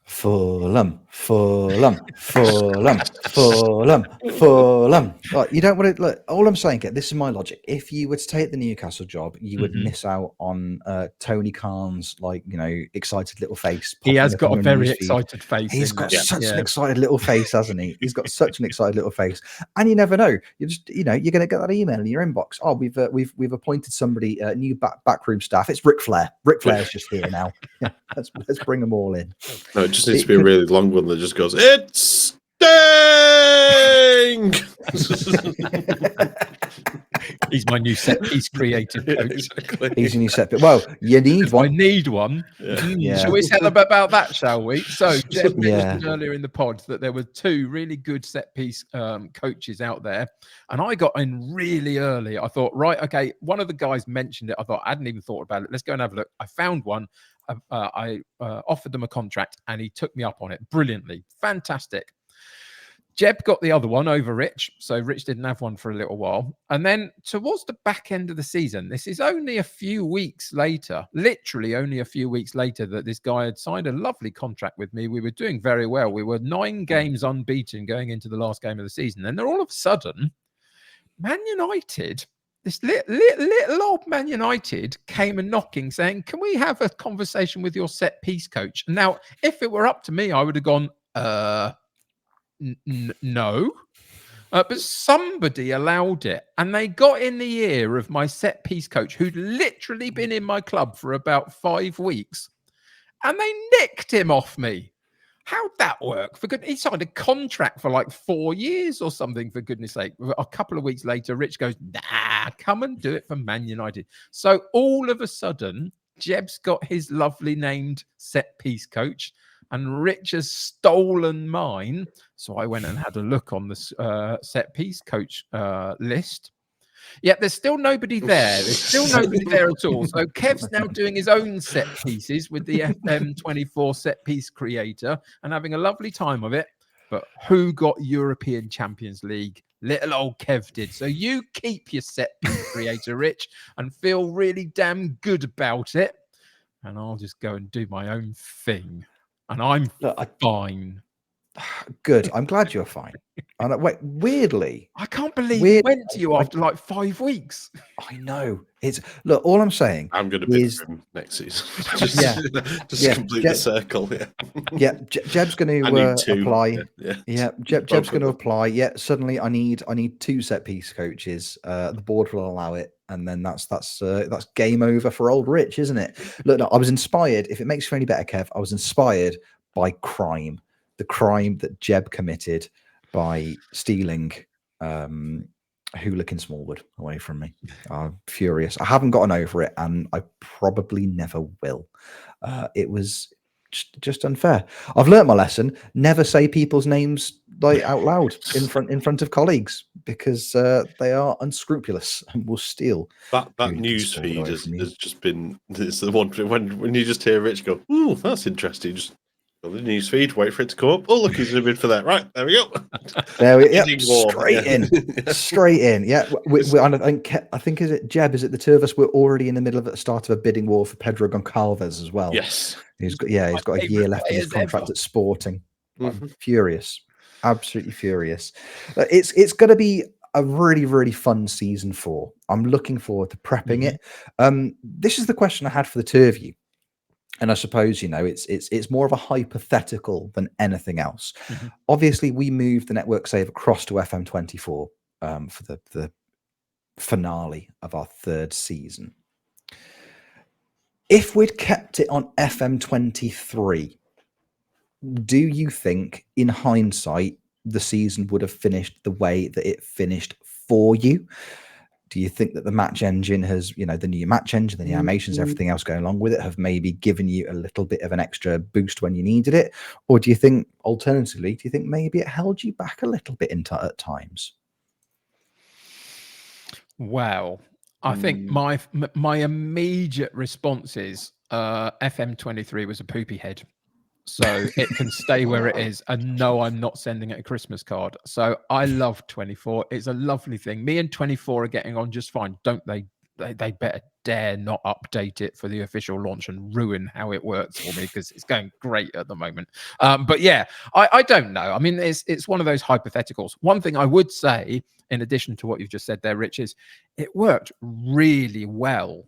Fulham, Fulham, Fulham, Fulham, Fulham. Like, you don't want to look. All I'm saying, this is my logic. If you were to take the Newcastle job, you would miss out on Tony Khan's excited little face. He has got a very feed. excited face. He's got such an excited little face, hasn't he? He's got such an excited little face, and you never know. You just you're going to get that email in your inbox. Oh, we've appointed somebody, new backroom staff. It's Ric Flair. Ric Flair's just here now. Yeah, let's bring them all in. No, it just needs to be a really long one that just goes, "It's Sting!" He's my new set piece creative coach. Exactly. He's a new set piece. Well, you need one. I need one. Yeah. Shall we celebrate about that, shall we? So, Jeb mentioned earlier in the pod that there were 2 really good set piece coaches out there, and I got in really early. I thought, right, okay, one of the guys mentioned it. I thought, I hadn't even thought about it. Let's go and have a look. I found one. I offered them a contract, and he took me up on it brilliantly. Fantastic. Jeb got the other one over Rich, so Rich didn't have one for a little while. And then towards the back end of the season, this is only a few weeks later, literally only a few weeks later, that this guy had signed a lovely contract with me. We were doing very well. We were 9 games unbeaten going into the last game of the season. And then all of a sudden, Man United, this little old Man United came and knocking, saying, "Can we have a conversation with your set piece coach?" Now, if it were up to me, I would have gone, no, but somebody allowed it, and they got in the ear of my set piece coach, who'd literally been in my club for about 5 weeks, and they nicked him off me. How'd that work? He signed a contract for like 4 years or something, for goodness sake. A couple of weeks later, Rich goes, "Nah, come and do it for Man United." So all of a sudden, Jeb's got his lovely named set piece coach, and Rich has stolen mine. So I went and had a look on the set piece coach list. Yet there's still nobody there. There's still nobody there at all. So Kev's now doing his own set pieces with the FM24 set piece creator and having a lovely time of it. But who got European Champions League? Little old Kev did. So you keep your set piece creator, Rich, and feel really damn good about it. And I'll just go and do my own thing. And I'm fine. Good. I'm glad you're fine. And wait, weirdly, I can't believe he went to you after like 5 weeks. I know. Look. All I'm saying, I'm going to be him next season. just complete the circle. Yeah. Jeb's going to apply. Jeb's going to apply. Yeah. Suddenly, I need 2 set piece coaches. The board will allow it, and then that's game over for old Rich, isn't it? Look, no, I was inspired. If it makes you feel any better, Kev, I was inspired by crime. The crime that Jeb committed by stealing Hooligan Smallwood away from me. I'm furious. I haven't gotten over it, and I probably never will. It was just unfair. I've learnt my lesson. Never say people's names out loud in front of colleagues, because they are unscrupulous and will steal. That news feed has just been. It's the one when you just hear Rich go, "Ooh, that's interesting." Just the news feed, wait for it to come up. Oh, look, he's in bid for that. Right, there we go. Straight in. Yeah, I think is it Jeb? Is it the 2 of us? We're already in the middle of the start of a bidding war for Pedro Goncalves as well. Yes, he's got a year left in his contract at Sporting. I'm furious, absolutely furious. It's going to be a really, really fun season 4. I'm looking forward to prepping it. This is the question I had for the 2 of you. And I suppose, it's more of a hypothetical than anything else. Obviously, we moved the network save across to FM24 for the finale of our 3rd season. If we'd kept it on FM23, do you think, in hindsight, the season would have finished the way that it finished for you? Do you think that the match engine has, the new match engine, the new animations, everything else going along with it, have maybe given you a little bit of an extra boost when you needed it? Or do you think, alternatively, maybe it held you back a little bit at times? Wow. I think my immediate response is FM23 was a poopy head. So it can stay where it is. And no, I'm not sending it a Christmas card. So I love 24. It's a lovely thing. Me and 24 are getting on just fine, don't they, they better dare not update it for the official launch and ruin how it works for me, because it's going great at the moment. But yeah, I don't know. I mean, it's one of those hypotheticals. One thing I would say, in addition to what you've just said there, Rich, is it worked really well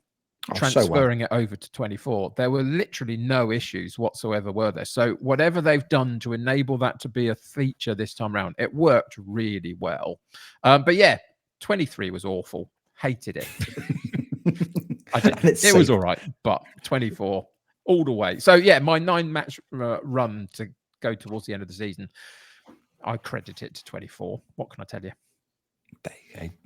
transferring it over to 24. There were literally no issues whatsoever, were there? So whatever they've done to enable that to be a feature this time around, it worked really well. But yeah, 23 was awful. Hated it. I did. It was all right, but 24 all the way. So yeah, my 9-match run to go towards the end of the season, I credit it to 24. What can I tell you?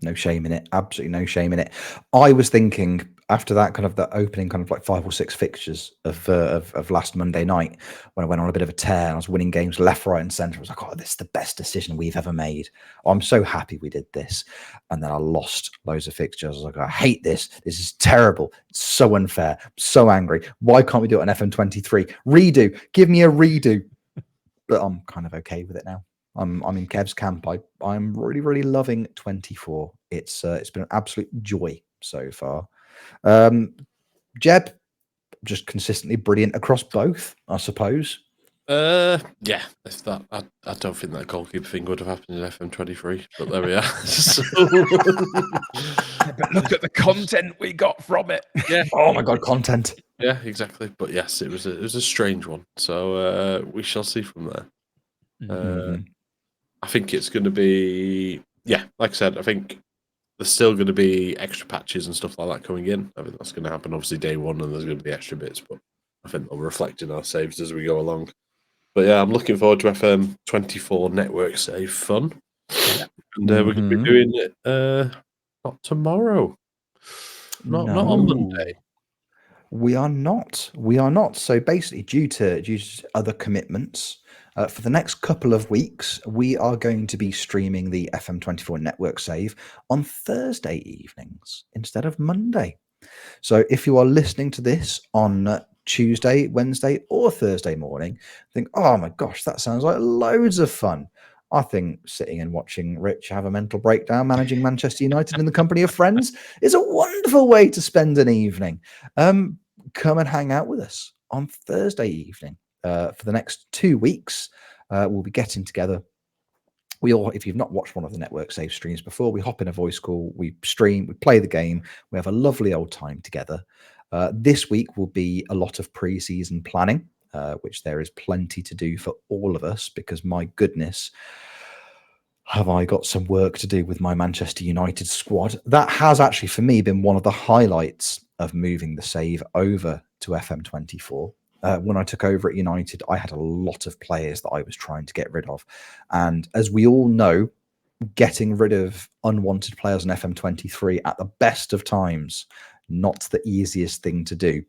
No shame in it. Absolutely no shame in it. I was thinking after that kind of the opening kind of like 5 or 6 fixtures of last Monday night, when I went on a bit of a tear and I was winning games left, right, and centre, I was like, oh, this is the best decision we've ever made. I'm so happy we did this. And then I lost loads of fixtures. I was like, I hate this. This is terrible. It's so unfair. I'm so angry. Why can't we do it on FM23? Redo. Give me a redo. But I'm kind of okay with it now. I'm in Kev's camp. I'm really, really loving 24. It's been an absolute joy so far. Jeb, just consistently brilliant across both, I suppose. Yeah, if that, I don't think that goalkeeper thing would have happened in FM23, but there we are. So... But look at the content we got from it. Yeah. Oh my god, content. Yeah, exactly. But yes, it was a strange one. So we shall see from there. I think it's going to be, yeah, like I said, I think there's still going to be extra patches and stuff like that coming in. I think that's going to happen obviously day one, and there's going to be extra bits, but I think they'll reflect in our saves as we go along. But yeah, I'm looking forward to FM24 Network Save fun. Yeah. And we're going to be doing it not tomorrow. Not on Monday. We are not. We are not. So basically, due to other commitments, for the next couple of weeks, we are going to be streaming the FM24 Network Save on Thursday evenings instead of Monday. So if you are listening to this on Tuesday, Wednesday, or Thursday morning, think, oh my gosh, that sounds like loads of fun. I think sitting and watching Rich have a mental breakdown managing Manchester United in the company of friends is a wonderful way to spend an evening. Come and hang out with us on Thursday evening. For the next 2 weeks, we'll be getting together. If you've not watched one of the Network Save streams before, we hop in a voice call, we stream, we play the game, we have a lovely old time together. This week will be a lot of pre-season planning, which there is plenty to do for all of us, because my goodness, have I got some work to do with my Manchester United squad. That has actually, for me, been one of the highlights of moving the save over to FM24. When I took over at United, I had a lot of players that I was trying to get rid of. And as we all know, getting rid of unwanted players on FM23 at the best of times, not the easiest thing to do.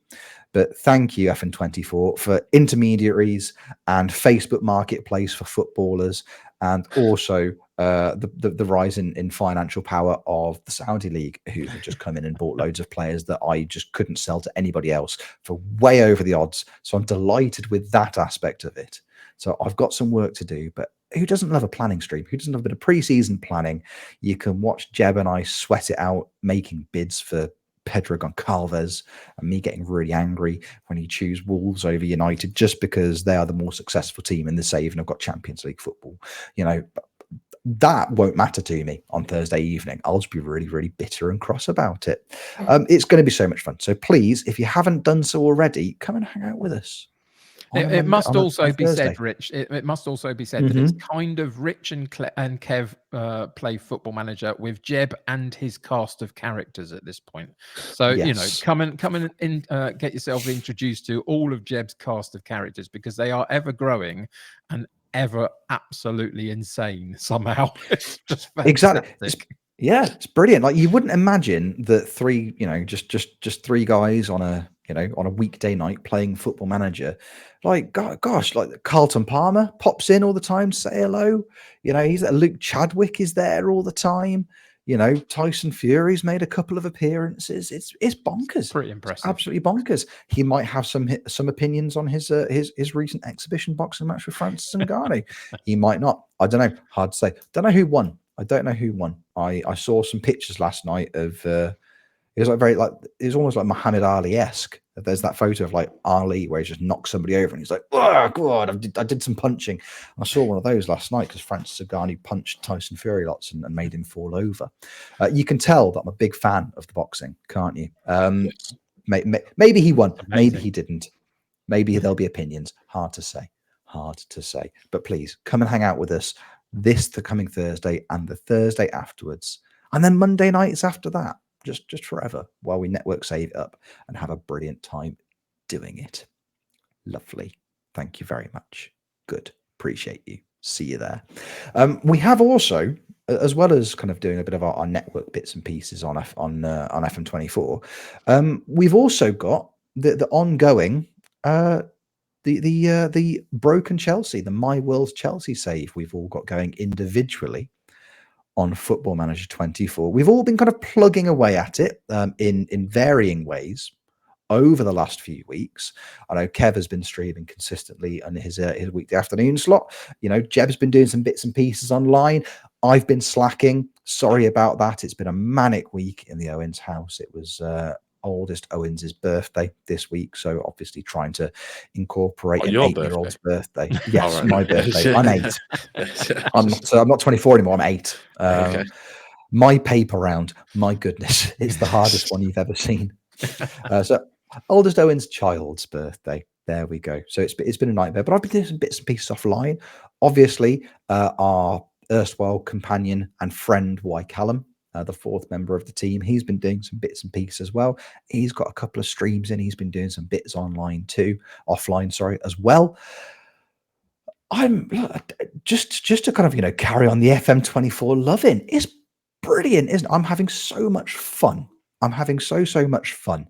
But thank you, FM24, for intermediaries and Facebook Marketplace for footballers, and also the rise in financial power of the Saudi League, who have just come in and bought loads of players that I just couldn't sell to anybody else for way over the odds. So I'm delighted with that aspect of it. So I've got some work to do, but who doesn't love a planning stream? Who doesn't love a bit of pre-season planning? You can watch Jeb and I sweat it out making bids for Pedro Goncalves, and me getting really angry when he choose Wolves over United just because they are the more successful team in the save and have got Champions League football. You know, that won't matter to me on Thursday evening. I'll just be really, really bitter and cross about it. It's going to be so much fun. So please, if you haven't done so already, come and hang out with us. It must also be said, Rich. It must also be said that it's kind of Rich and Kev play Football Manager with Jeb and his cast of characters at this point. So you know, come and get yourself introduced to all of Jeb's cast of characters, because they are ever growing and ever absolutely insane somehow. It's just fantastic. Exactly. It's brilliant. Like, you wouldn't imagine that three, just three guys on a weekday night playing Football Manager. Like, gosh, like Carlton Palmer pops in all the time to say hello. He's there. Luke Chadwick is there all the time. Tyson Fury's made a couple of appearances. It's bonkers. Pretty impressive. It's absolutely bonkers. He might have some opinions on his recent exhibition boxing match with Francis Ngannou. He might not. I don't know. Hard to say. Don't know who won. I don't know who won. I saw some pictures last night of It was like it was almost like Muhammad Ali-esque. There's that photo of like Ali where he just knocks somebody over and he's like, oh god, I did some punching. I saw one of those last night because Francis Ngannou punched Tyson Fury lots and made him fall over. You can tell that I'm a big fan of the boxing, can't you? Yes. Maybe he won, maybe Amazing. he didn't. Maybe there'll be opinions. Hard to say. But please come and hang out with us the coming Thursday and the Thursday afterwards, and then Monday nights after that. Just forever while we network save it up and have a brilliant time doing it. Lovely. Thank you very much. Good. Appreciate you. See you there. We have also, as well as kind of doing a bit of our network bits and pieces on FM24, we've also got the ongoing the Broken Chelsea, the My World's Chelsea save we've all got going individually on Football Manager 24. We've all been kind of plugging away at it in varying ways over the last few weeks. I know Kev has been streaming consistently on his weekday afternoon slot. You know, Jeb's been doing some bits and pieces online. I've been slacking. Sorry about that. It's been a manic week in the Owens house. It was oldest Owens's birthday this week, so obviously trying to incorporate an 8-year-old's birthday. Yes, right. My birthday. I'm 8. I'm not 24 anymore. I'm 8. Okay. My paper round, my goodness, it's the hardest one you've ever seen. So oldest Owen's child's birthday. There we go. So it's been a nightmare, but I've been doing some bits and pieces offline. Obviously, our erstwhile companion and friend, Callum, the 4th member of the team, he's been doing some bits and pieces as well. He's got a couple of streams in. He's been doing some bits offline, as well. I'm just to kind of, you know, carry on the FM24 loving. It's brilliant, isn't it? I'm having so much fun. I'm having so much fun.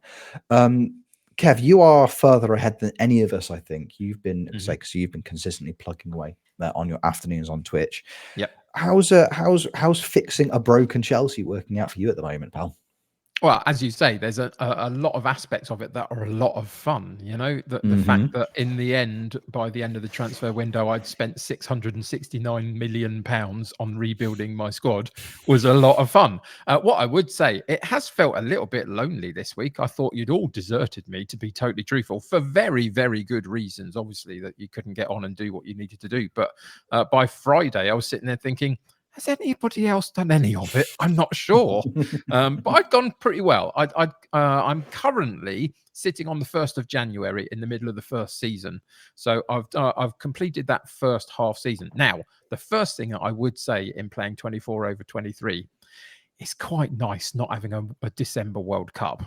Kev, you are further ahead than any of us, I think. You've been because you've been consistently plugging away on your afternoons on Twitch. Yep. How's fixing a broken Chelsea working out for you at the moment, pal? Well, as you say, there's a lot of aspects of it that are a lot of fun. You know, the fact that in the end, by the end of the transfer window, I'd spent £669 million on rebuilding my squad was a lot of fun. What I would say, it has felt a little bit lonely this week. I thought you'd all deserted me, to be totally truthful, for very, very good reasons. Obviously, that you couldn't get on and do what you needed to do. But by Friday, I was sitting there thinking, has anybody else done any of it? I'm not sure. But I've done pretty well. I'm currently sitting on the 1st of January in the middle of the first season. So I've completed that first half season. Now, the first thing that I would say in playing 24 over 23, it's quite nice not having a December World Cup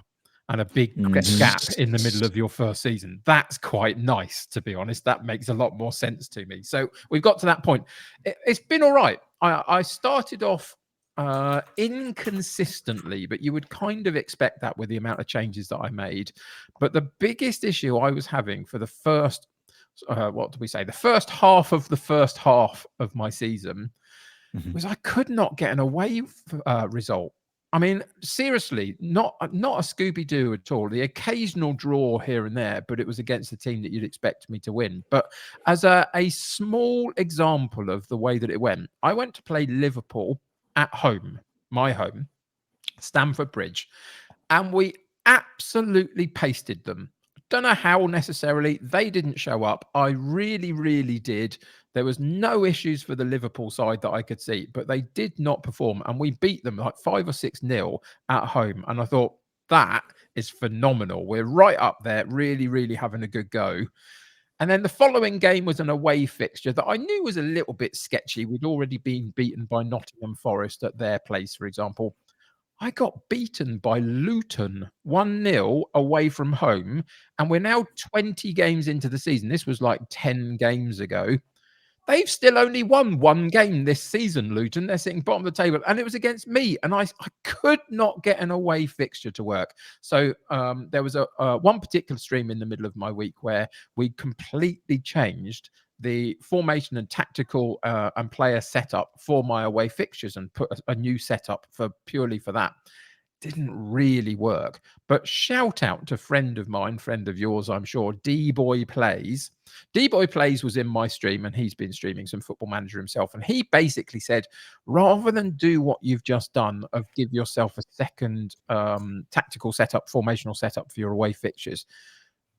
and a big gap in the middle of your first season. That's quite nice, to be honest. That makes a lot more sense to me. So we've got to that point. It's been all right. I started off inconsistently, but you would kind of expect that with the amount of changes that I made. But the biggest issue I was having for the first, the first half of my season was I could not get an away result. I mean, seriously, not a Scooby-Doo at all. The occasional draw here and there, but it was against the team that you'd expect me to win. But as a small example of the way that it went, I went to play Liverpool at home, my home, Stamford Bridge, and we absolutely pasted them. Don't know how necessarily. They didn't show up. I really, really did. There was no issues for the Liverpool side that I could see, but they did not perform. And we beat them like 5 or 6-0 at home. And I thought, that is phenomenal. We're right up there, really, really having a good go. And then the following game was an away fixture that I knew was a little bit sketchy. We'd already been beaten by Nottingham Forest at their place, for example. I got beaten by Luton 1-0 away from home, and we're now 20 games into the season. This was like 10 games ago. They've still only won 1 game this season, Luton. They're sitting bottom of the table, and it was against me, and I could not get an away fixture to work. So there was one particular stream in the middle of my week where we completely changed the formation and tactical and player setup for my away fixtures and put a new setup purely for that. didn't really work. But shout out to friend of mine, friend of yours, I'm sure, D-Boy Plays. D-Boy Plays was in my stream, and he's been streaming some Football Manager himself. And he basically said, rather than do what you've just done of give yourself a second tactical setup, formational setup for your away fixtures,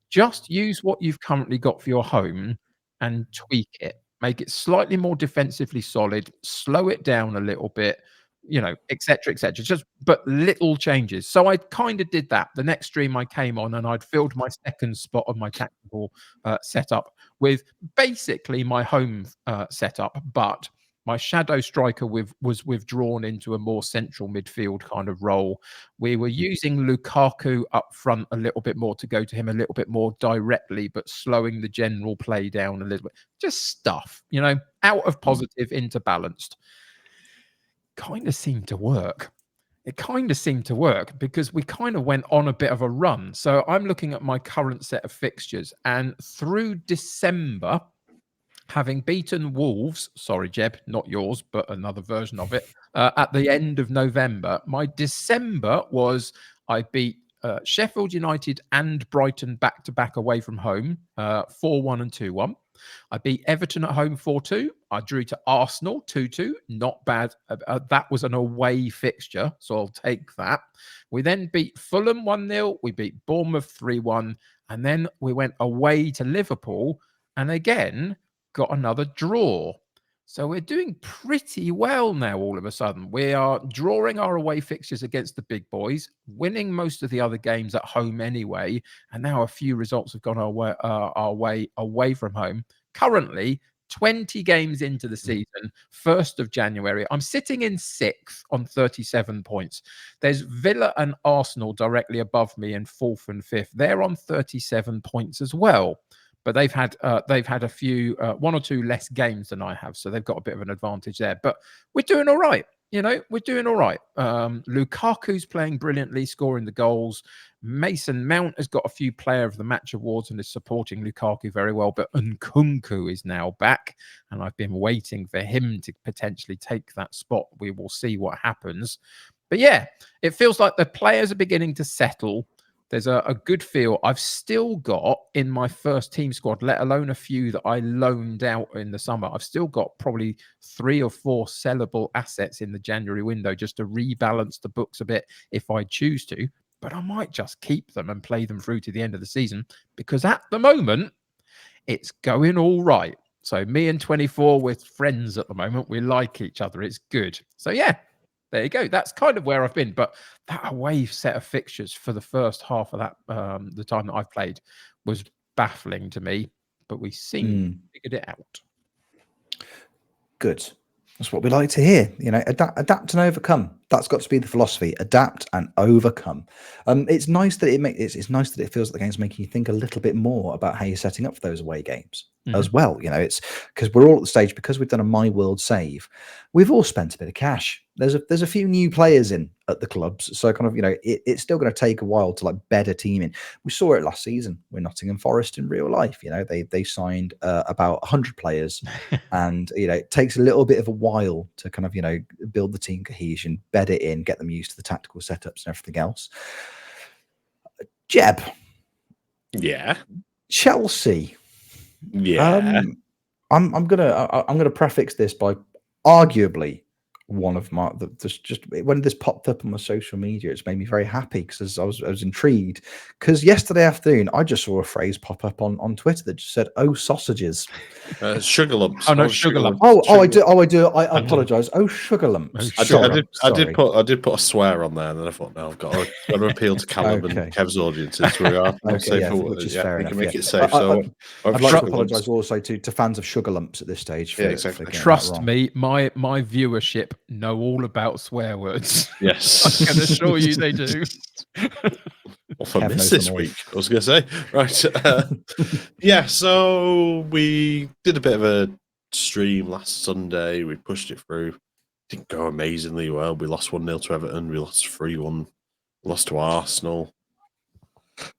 just use what you've currently got for your home and tweak it. Make it slightly more defensively solid, slow it down a little bit, et cetera, et cetera. Just, but little changes. So I kind of did that. The next stream I came on and I'd filled my second spot of my tactical setup with basically my home setup, but my shadow striker was withdrawn into a more central midfield kind of role. We were using Lukaku up front a little bit more to go to him a little bit more directly, but slowing the general play down a little bit. Just stuff, out of positive into balanced. Kind of seemed to work. It kind of seemed to work because we kind of went on a bit of a run. So I'm looking at my current set of fixtures, and through December, having beaten Wolves, sorry, Jeb, not yours, but another version of it, at the end of November, my December was I beat Sheffield United and Brighton back-to-back away from home, 4-1 and 2-1. I beat Everton at home 4-2. I drew to Arsenal 2-2. Not bad. That was an away fixture, so I'll take that. We then beat Fulham 1-0. We beat Bournemouth 3-1. And then we went away to Liverpool and again got another draw. So we're doing pretty well now all of a sudden. We are drawing our away fixtures against the big boys, winning most of the other games at home anyway, and now a few results have gone our way away from home. Currently, 20 games into the season, 1st of January. I'm sitting in 6th on 37 points. There's Villa and Arsenal directly above me in 4th and 5th. They're on 37 points as well. But they've had a few, one or two less games than I have, so they've got a bit of an advantage there. But we're doing all right. We're doing all right. Lukaku's playing brilliantly, scoring the goals. Mason Mount has got a few Player of the Match awards and is supporting Lukaku very well. But Nkunku is now back, and I've been waiting for him to potentially take that spot. We will see what happens. But yeah, it feels like the players are beginning to settle. There's a good feel. I've still got in my first team squad, let alone a few that I loaned out in the summer, I've still got probably 3 or 4 sellable assets in the January window just to rebalance the books a bit if I choose to. But I might just keep them and play them through to the end of the season because at the moment, it's going all right. So me and 24, we're friends at the moment. We like each other. It's good. So yeah. There you go. That's kind of where I've been. But that away set of fixtures for the first half of that, the time that I've played, was baffling to me. But we seem to have figured it out. Good. That's what we like to hear. Adapt and overcome. That's got to be the philosophy. Adapt and overcome. It's nice that it's nice that it feels like the game's making you think a little bit more about how you're setting up for those away games as well. It's because we're all at the stage, because we've done a My World save, we've all spent a bit of cash. There's a few new players in at the clubs, so kind of it's still going to take a while to bed a team in. We saw it last season with Nottingham Forest in real life. They signed about 100 players, and it takes a little bit of a while to kind of build the team cohesion, bed it in, get them used to the tactical setups and everything else. Jeb, yeah, Chelsea, yeah. I'm gonna prefix this by arguably one of my just when this popped up on my social media, it's made me very happy because I was intrigued, because yesterday afternoon I just saw a phrase pop up on Twitter that just said, "Oh, sausages." Sugar lumps. Oh no, sugar lumps. I do. I apologize. Oh, sugar lumps. I did put a swear on there, and then I thought, no, I've got to appeal to Callum and Kev's audiences. We are which is fair enough. Make it safe. So I'd like to apologise also to fans of sugar lumps at this stage. For Trust me, my viewership know all about swear words. Yes, I can assure you they do. Off I missed this week, I was going to say. Right. Yeah, so we did a bit of a stream last Sunday. We pushed it through. Didn't go amazingly well. We lost 1-0 to Everton. We lost 3-1. Lost to Arsenal.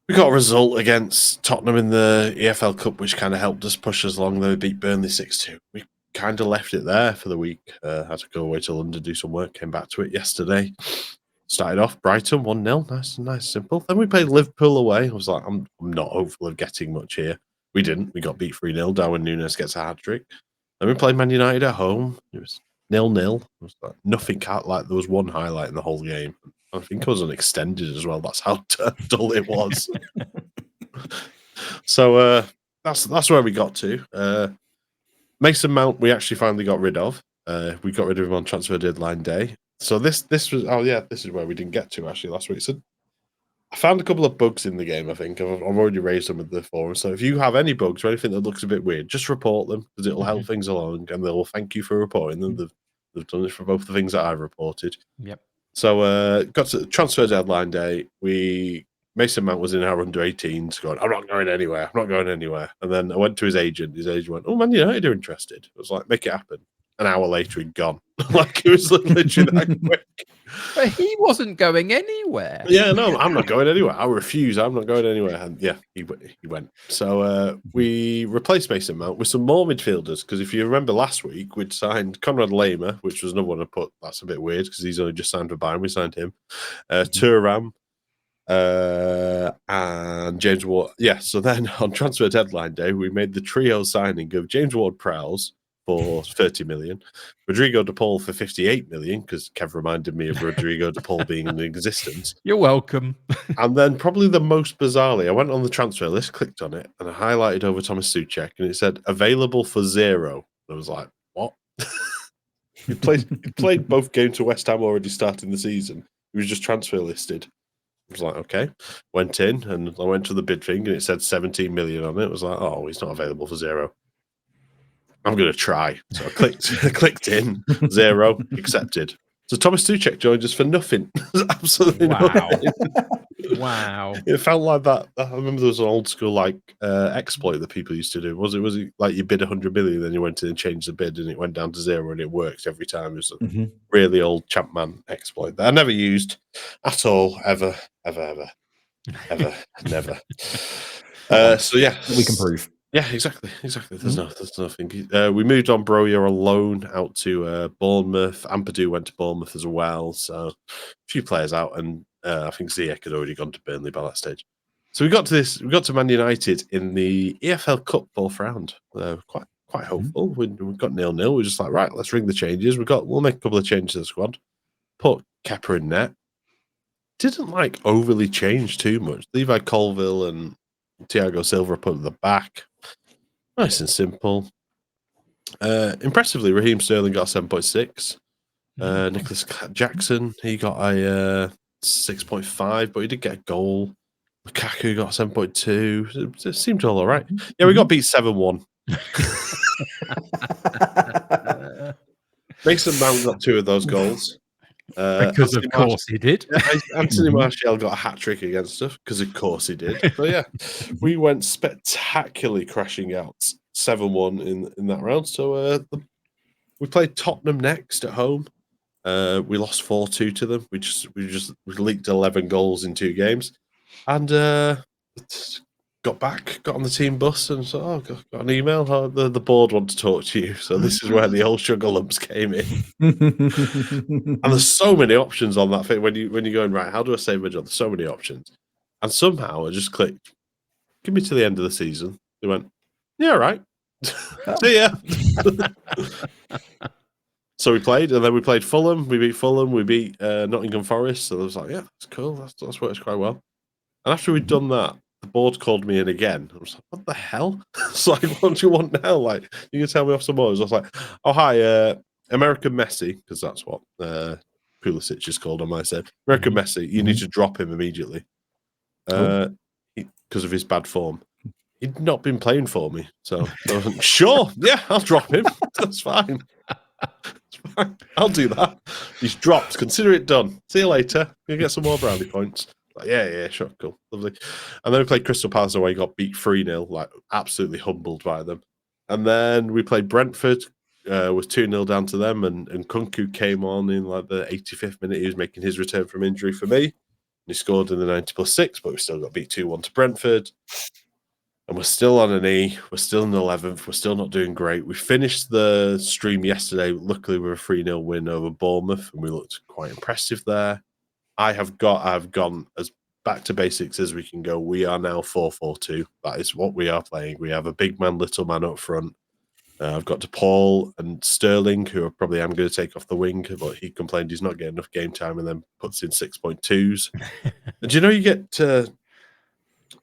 We got a result against Tottenham in the EFL Cup, which kind of helped us push us along. They beat Burnley 6-2. We kind of left it there for the week. Had to go away to London, do some work, came back to it yesterday. started off Brighton 1-0, nice, simple. Then we played Liverpool away. I was like, I'm not hopeful of getting much here. We didn't. We got beat 3-0. Darwin Núñez gets a hat trick. Then we played Man United at home. It was 0-0. It was like nothing. Like there was one highlight in the whole game. I think it was unextended as well. That's how dull it was. So that's where we got to. Mason Mount, we actually finally got rid of. We got rid of him on transfer deadline day. So this was this is where we didn't get to actually last week. So I found a couple of bugs in the game. I think I've already raised them at the forum. So if you have any bugs or anything that looks a bit weird, just report them because it'll help things along, and they'll thank you for reporting them. They've done it for both the things that I've reported. Yep. So got to transfer deadline day. Mason Mount was in our under-18s going, I'm not going anywhere. And then I went to his agent. His agent went, oh, Man United are interested. I was like, make it happen. An hour later, he'd gone. Like, it was literally that quick. But he wasn't going anywhere. Yeah, no, I'm not going anywhere. I refuse. I'm not going anywhere. And yeah, he went. So we replaced Mason Mount with some more midfielders. Because if you remember last week, we'd signed Conrad Lehmer, which was another one I put. That's a bit weird because he's only just signed for Bayern. We signed him. Thuram. And James Ward. Yeah, so then on transfer deadline day, we made the trio signing of James Ward-Prowse for 30 million, Rodrigo de Paul for 58 million, because Kev reminded me of Rodrigo de Paul being in existence. You're welcome. And then probably the most bizarrely, I went on the transfer list, clicked on it, and I highlighted over Thomas Souček, and it said available for 0. I was like, what? He played both games for West Ham already starting the season. He was just transfer listed. I was like, okay. Went in and I went to the bid thing and it said 17 million on it. I was like, oh, he's not available for 0. I'm going to try. So I clicked in, 0, accepted. So Thomas Souček joined us for nothing. Absolutely nothing. Wow. It felt like that. I remember there was an old school exploit that people used to do. Was it like you bid 100 million, then you went in and changed the bid and it went down to 0 and it worked every time. It was a really old Champman exploit that I never used at all, ever, never. So yeah, we can prove. Yeah, exactly. There's nothing. We moved on Broja alone out to Bournemouth. Ampadu went to Bournemouth as well. So a few players out, and I think Ziyech had already gone to Burnley by that stage. So we got to Man United in the EFL Cup 4th round. Quite hopeful. We got 0-0. We're just like, right, let's ring the changes. We'll make a couple of changes to the squad. Put Kepa in net. Didn't overly change too much. Levi Colville and Thiago Silva put at the back. Nice and simple. Impressively, Raheem Sterling got a 7.6. Nicholas Jackson, he got a 6.5, but he did get a goal. Lukaku got a 7.2. It seemed all right. Yeah, we got beat 7-1. Mason Mount got 2 of those goals. Because of course he did. Anthony Martial got a hat-trick against us, because of course he did. But yeah, we went spectacularly crashing out 7-1 in that round. So we played Tottenham next at home. We lost 4-2 to them. We leaked 11 goals in 2 games. And got on the team bus and said, got an email. The board want to talk to you. So this is where the old sugar lumps came in. And there's so many options on that thing when you're going, right, how do I save my job? There's so many options. And somehow I just clicked, give me to the end of the season. They went, yeah, right. See ya. So we played, and then we played Fulham. We beat Fulham. We beat Nottingham Forest. So I was like, yeah, that's cool. That's worked quite well. And after we'd done that, the board called me in again. I was like, what the hell? It's like, what do you want now? Like, you can tell me off some more. I was like, oh, hi, American Messi, because that's what Pulisic is called on my side. American Messi, you need to drop him immediately because of his bad form. He'd not been playing for me. So I was like, sure, yeah, I'll drop him. That's fine. That's fine. I'll do that. He's dropped. Consider it done. See you later. You'll get some more brownie points. Like, yeah, sure, cool, lovely. And then we played Crystal Palace away, got beat 3-0, like absolutely humbled by them. And then we played Brentford, was 2-0 down to them, and Kunku came on in like the 85th minute. He was making his return from injury for me. He scored in the 90+6, but we still got beat 2-1 to Brentford. And we're still on an E. We're still in the 11th. We're still not doing great. We finished the stream yesterday, luckily with a 3-0 win over Bournemouth, and we looked quite impressive there. I've gone as back to basics as we can go. We are now 4-4-2. That is what we are playing. We have a big man, little man up front. I've got DePaul and Sterling, who I probably am going to take off the wing, but he complained he's not getting enough game time and then puts in 6.2s. And do you know you get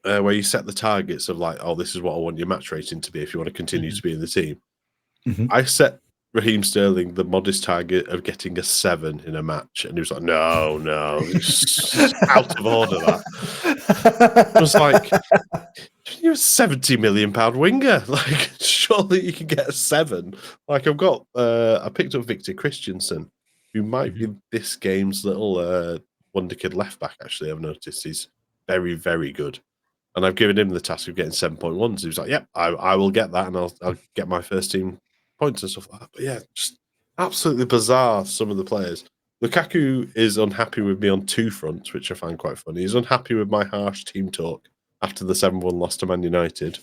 where you set the targets of like, oh, this is what I want your match rating to be if you want to continue to be in the team? I set Raheem Sterling the modest target of getting a 7 in a match, and he was like, no, it's out of order, that. It was like, you're a £70 million winger. Like, surely you can get a 7. Like, I've got, I picked up Victor Christensen, who might be this game's little wonder kid left back, actually. I've noticed he's very, very good. And I've given him the task of getting 7.1s. He was like, yep, I will get that, and I'll get my first team points and stuff like that. But yeah, just absolutely bizarre, some of the players. Lukaku is unhappy with me on 2 fronts, which I find quite funny. He's unhappy with my harsh team talk after the 7-1 loss to Man United.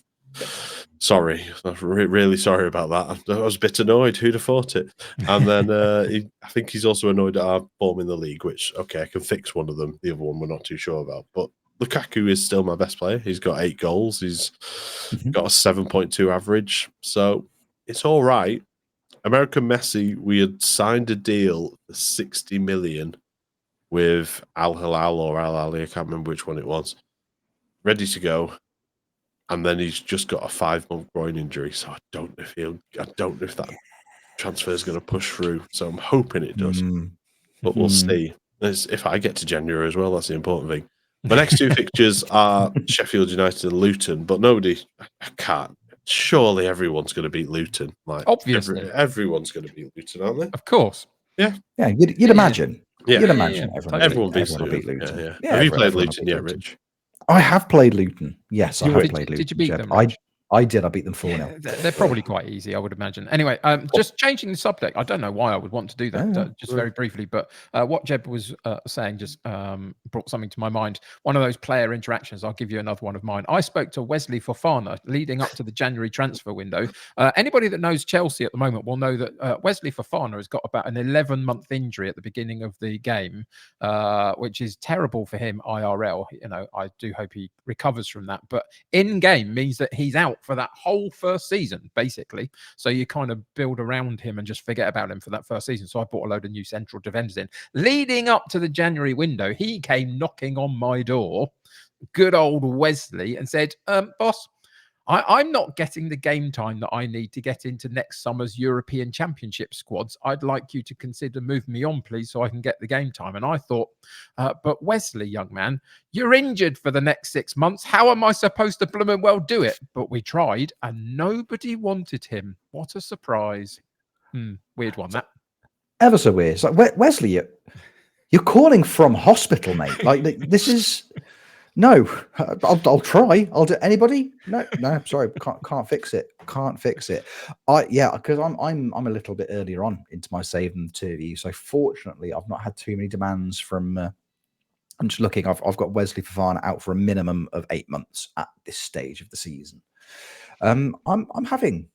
Sorry. I'm really sorry about that. I was a bit annoyed. Who'd have thought it? And then I think he's also annoyed at our form in the league, which, okay, I can fix one of them. The other one we're not too sure about. But Lukaku is still my best player. He's got 8 goals. He's got a 7.2 average. So it's all right. American Messi, we had signed a deal for 60 million with Al Hilal or Al Ali, I can't remember which one it was, ready to go. And then he's just got a 5-month groin injury. So I don't know if that transfer is going to push through. So I'm hoping it does. But we'll see. If I get to January as well, that's the important thing. The next 2 fixtures are Sheffield United and Luton, but I can't. Surely everyone's going to beat Luton. Like, obviously, everyone's going to beat Luton, aren't they? Of course. Yeah. You'd imagine. Yeah. You'd imagine everyone beats Luton. Yeah. Have you played Luton yet, Rich? I have played Luton. Yes, I have played Luton. Did you beat them? I did. I beat them 4-0. They're probably quite easy, I would imagine. Anyway, just changing the subject. I don't know why I would want to do that, just very briefly. But what Jeb was saying just brought something to my mind. One of those player interactions, I'll give you another one of mine. I spoke to Wesley Fofana leading up to the January transfer window. Anybody that knows Chelsea at the moment will know that Wesley Fofana has got about an 11-month injury at the beginning of the game, which is terrible for him IRL. You know, I do hope he recovers from that. But in-game means that he's out for that whole first season, basically. So you kind of build around him and just forget about him for that first season. So I bought a load of new central defenders in. Leading up to the January window, he came knocking on my door, good old Wesley, and said, boss, I'm not getting the game time that I need to get into next summer's European Championship squads. I'd like you to consider moving me on, please, so I can get the game time. And I thought, but Wesley, young man, you're injured for the next 6 months. How am I supposed to blooming well do it? But we tried, and nobody wanted him. What a surprise. Weird one, that. Ever so weird. It's like, Wesley, you're calling from hospital, mate. Like, this is... No, I'll try. I'll do. Anybody? No. Sorry, can't fix it. Can't fix it. Because I'm a little bit earlier on into my save than the 2 of you. So fortunately, I've not had too many demands from. I'm just looking. I've got Wesley Fofana out for a minimum of 8 months at this stage of the season. I'm having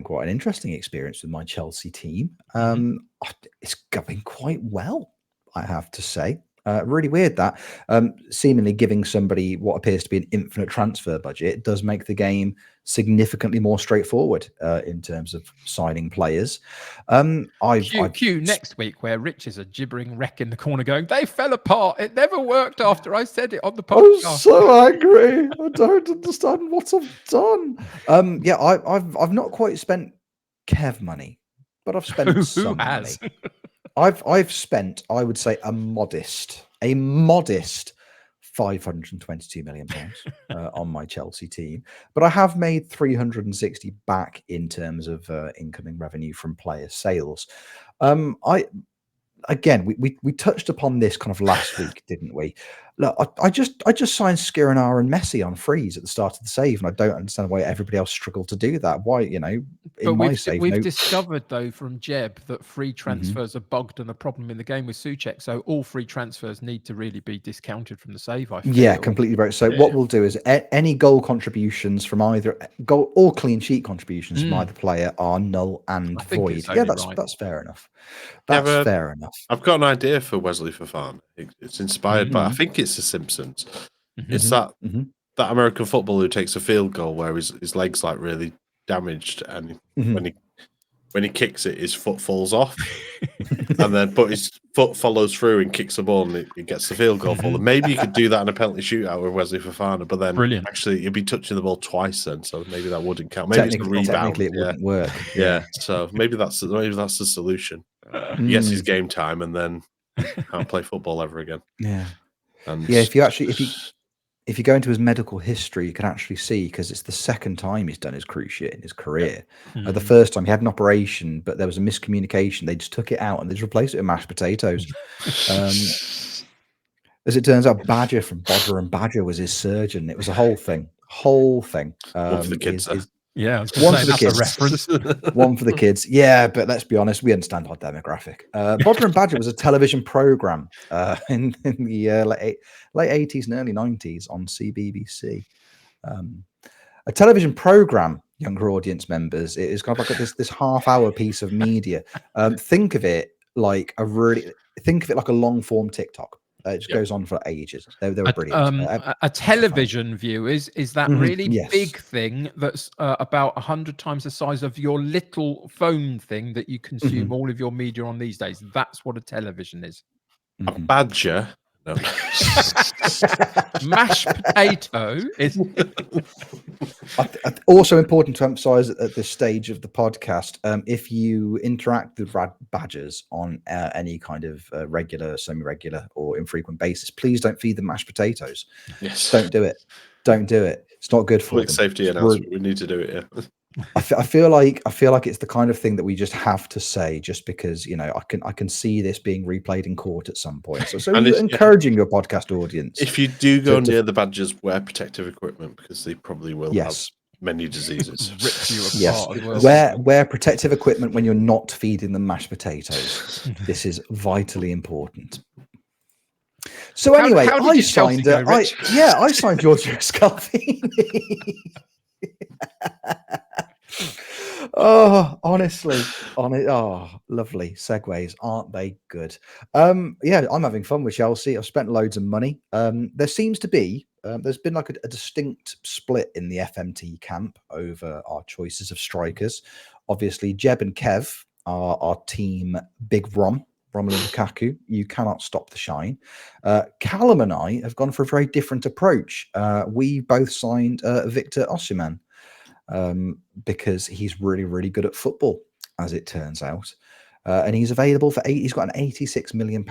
quite an interesting experience with my Chelsea team. It's going quite well, I have to say. Really weird that seemingly giving somebody what appears to be an infinite transfer budget does make the game significantly more straightforward in terms of signing players. Cue next week where Rich is a gibbering wreck in the corner going, they fell apart. It never worked after I said it on the podcast. I'm so angry. I don't understand what I've done. I've not quite spent Kev money, but I've spent some money. I've spent, I would say, a modest 522 million pounds on my Chelsea team, but I have made 360 back in terms of incoming revenue from player sales. We touched upon this kind of last week, didn't we? Look, I just signed Skriniar and Messi on freeze at the start of the save, and I don't understand why everybody else struggled to do that. Why, we've discovered though from Jeb that free transfers are bugged and a problem in the game with Souček. So all free transfers need to really be discounted from the save. I feel. Yeah, completely right. So what we'll do is any goal contributions from either goal or clean sheet contributions from either player are null and void. Yeah, that's fair enough. That's fair enough. I've got an idea for Wesley Fofana. It's inspired by, I think it's The Simpsons. Mhm. It's that American footballer who takes a field goal where his leg's like really damaged, and when he kicks it, his foot falls off, and then but his foot follows through and kicks the ball, and it gets the field goal for them. Maybe you could do that in a penalty shootout with Wesley Fofana, but then actually you'd be touching the ball twice then, so maybe that wouldn't count. Maybe it's a rebound. Technically, it wouldn't work. Yeah, so maybe that's the solution. He gets his game time, and then can't play football ever again. Yeah, and if you go into his medical history, you can actually see, because it's the second time he's done his cruciate in his career. The first time he had an operation, but there was a miscommunication. They just took it out and they just replaced it with mashed potatoes. As it turns out, Badger from Bodger and Badger was his surgeon. It was a whole thing. One for the kids. One for the kids. Reference. One for the kids. Yeah, but let's be honest, we understand our demographic. Bodger and Badger was a television program in the late 80s and early 90s on CBBC. A television program, younger audience members. It is kind of like this half-hour piece of media. Think of it like a long form TikTok. It just goes on for ages. They were brilliant. A television view is that really big thing that's about 100 times the size of your little phone thing that you consume all of your media on these days. That's what a television is. A badger. No. Mashed potato is also important to emphasize at this stage of the podcast. If you interact with badgers on any kind of regular, semi-regular, or infrequent basis, please don't feed them mashed potatoes. Yes, don't do it. It's not good for them. Safety announcement. We need to do it. Yeah. I feel like it's the kind of thing that we just have to say, just because I can see this being replayed in court at some point. So you're encouraging your podcast audience. If you do go near the badgers, wear protective equipment, because they probably will have many diseases. Rip you apart. Wear protective equipment when you're not feeding them mashed potatoes. This is vitally important. So anyway, I signed Giorgio Scalvini. Honestly, lovely segues, aren't they good? I'm having fun with Chelsea. I've spent loads of money. There seems to be there's been like a distinct split in the FMT camp over our choices of strikers. Obviously, Jeb and Kev are our team Big Romelu Lukaku. You cannot stop the shine. Callum and I have gone for a very different approach. We both signed Victor Osimhen. Because he's really, really good at football, as it turns out. And he's available for he's got an £86 million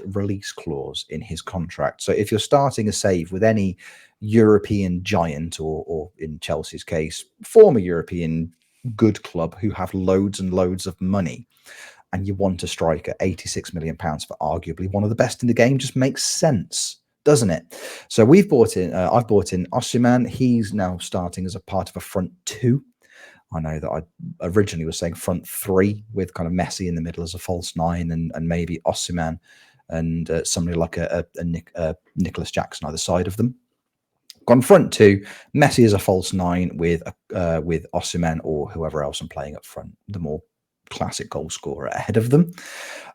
release clause in his contract. So if you're starting a save with any European giant, or in Chelsea's case, former European good club who have loads and loads of money, and you want a striker, £86 million for arguably one of the best in the game, just makes sense, doesn't it? So I've bought in Osimhen. He's now starting as a part of a front two. I know that I originally was saying front three, with kind of Messi in the middle as a false nine, and maybe Osimhen and somebody like a Nicholas Jackson either side of them. Gone front two, Messi as a false nine with Osimhen or whoever else I'm playing up front, the more classic goal scorer ahead of them.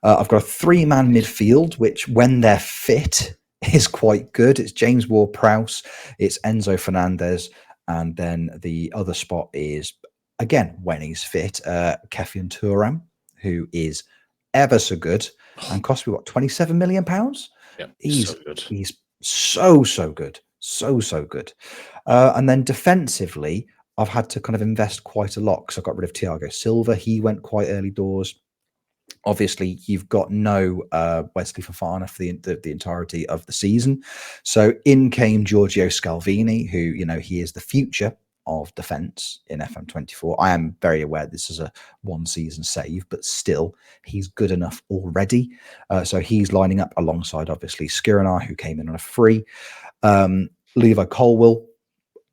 I've got a three-man midfield, which when they're fit is quite good. It's James Ward-Prowse, it's Enzo Fernandez, and then the other spot is, again, when he's fit, Keffian Thuram, who is ever so good and cost me what, £27 million? Yeah, he's so good. He's so good, so good. And then defensively, I've had to kind of invest quite a lot because I got rid of Thiago Silva. He went quite early doors. Obviously, you've got no Wesley Fofana for the entirety of the season. So in came Giorgio Scalvini, who, he is the future of defence in FM24. I am very aware this is a one-season save, but still, he's good enough already. So he's lining up alongside, obviously, Skriniar, who came in on a free. Levi Colwill,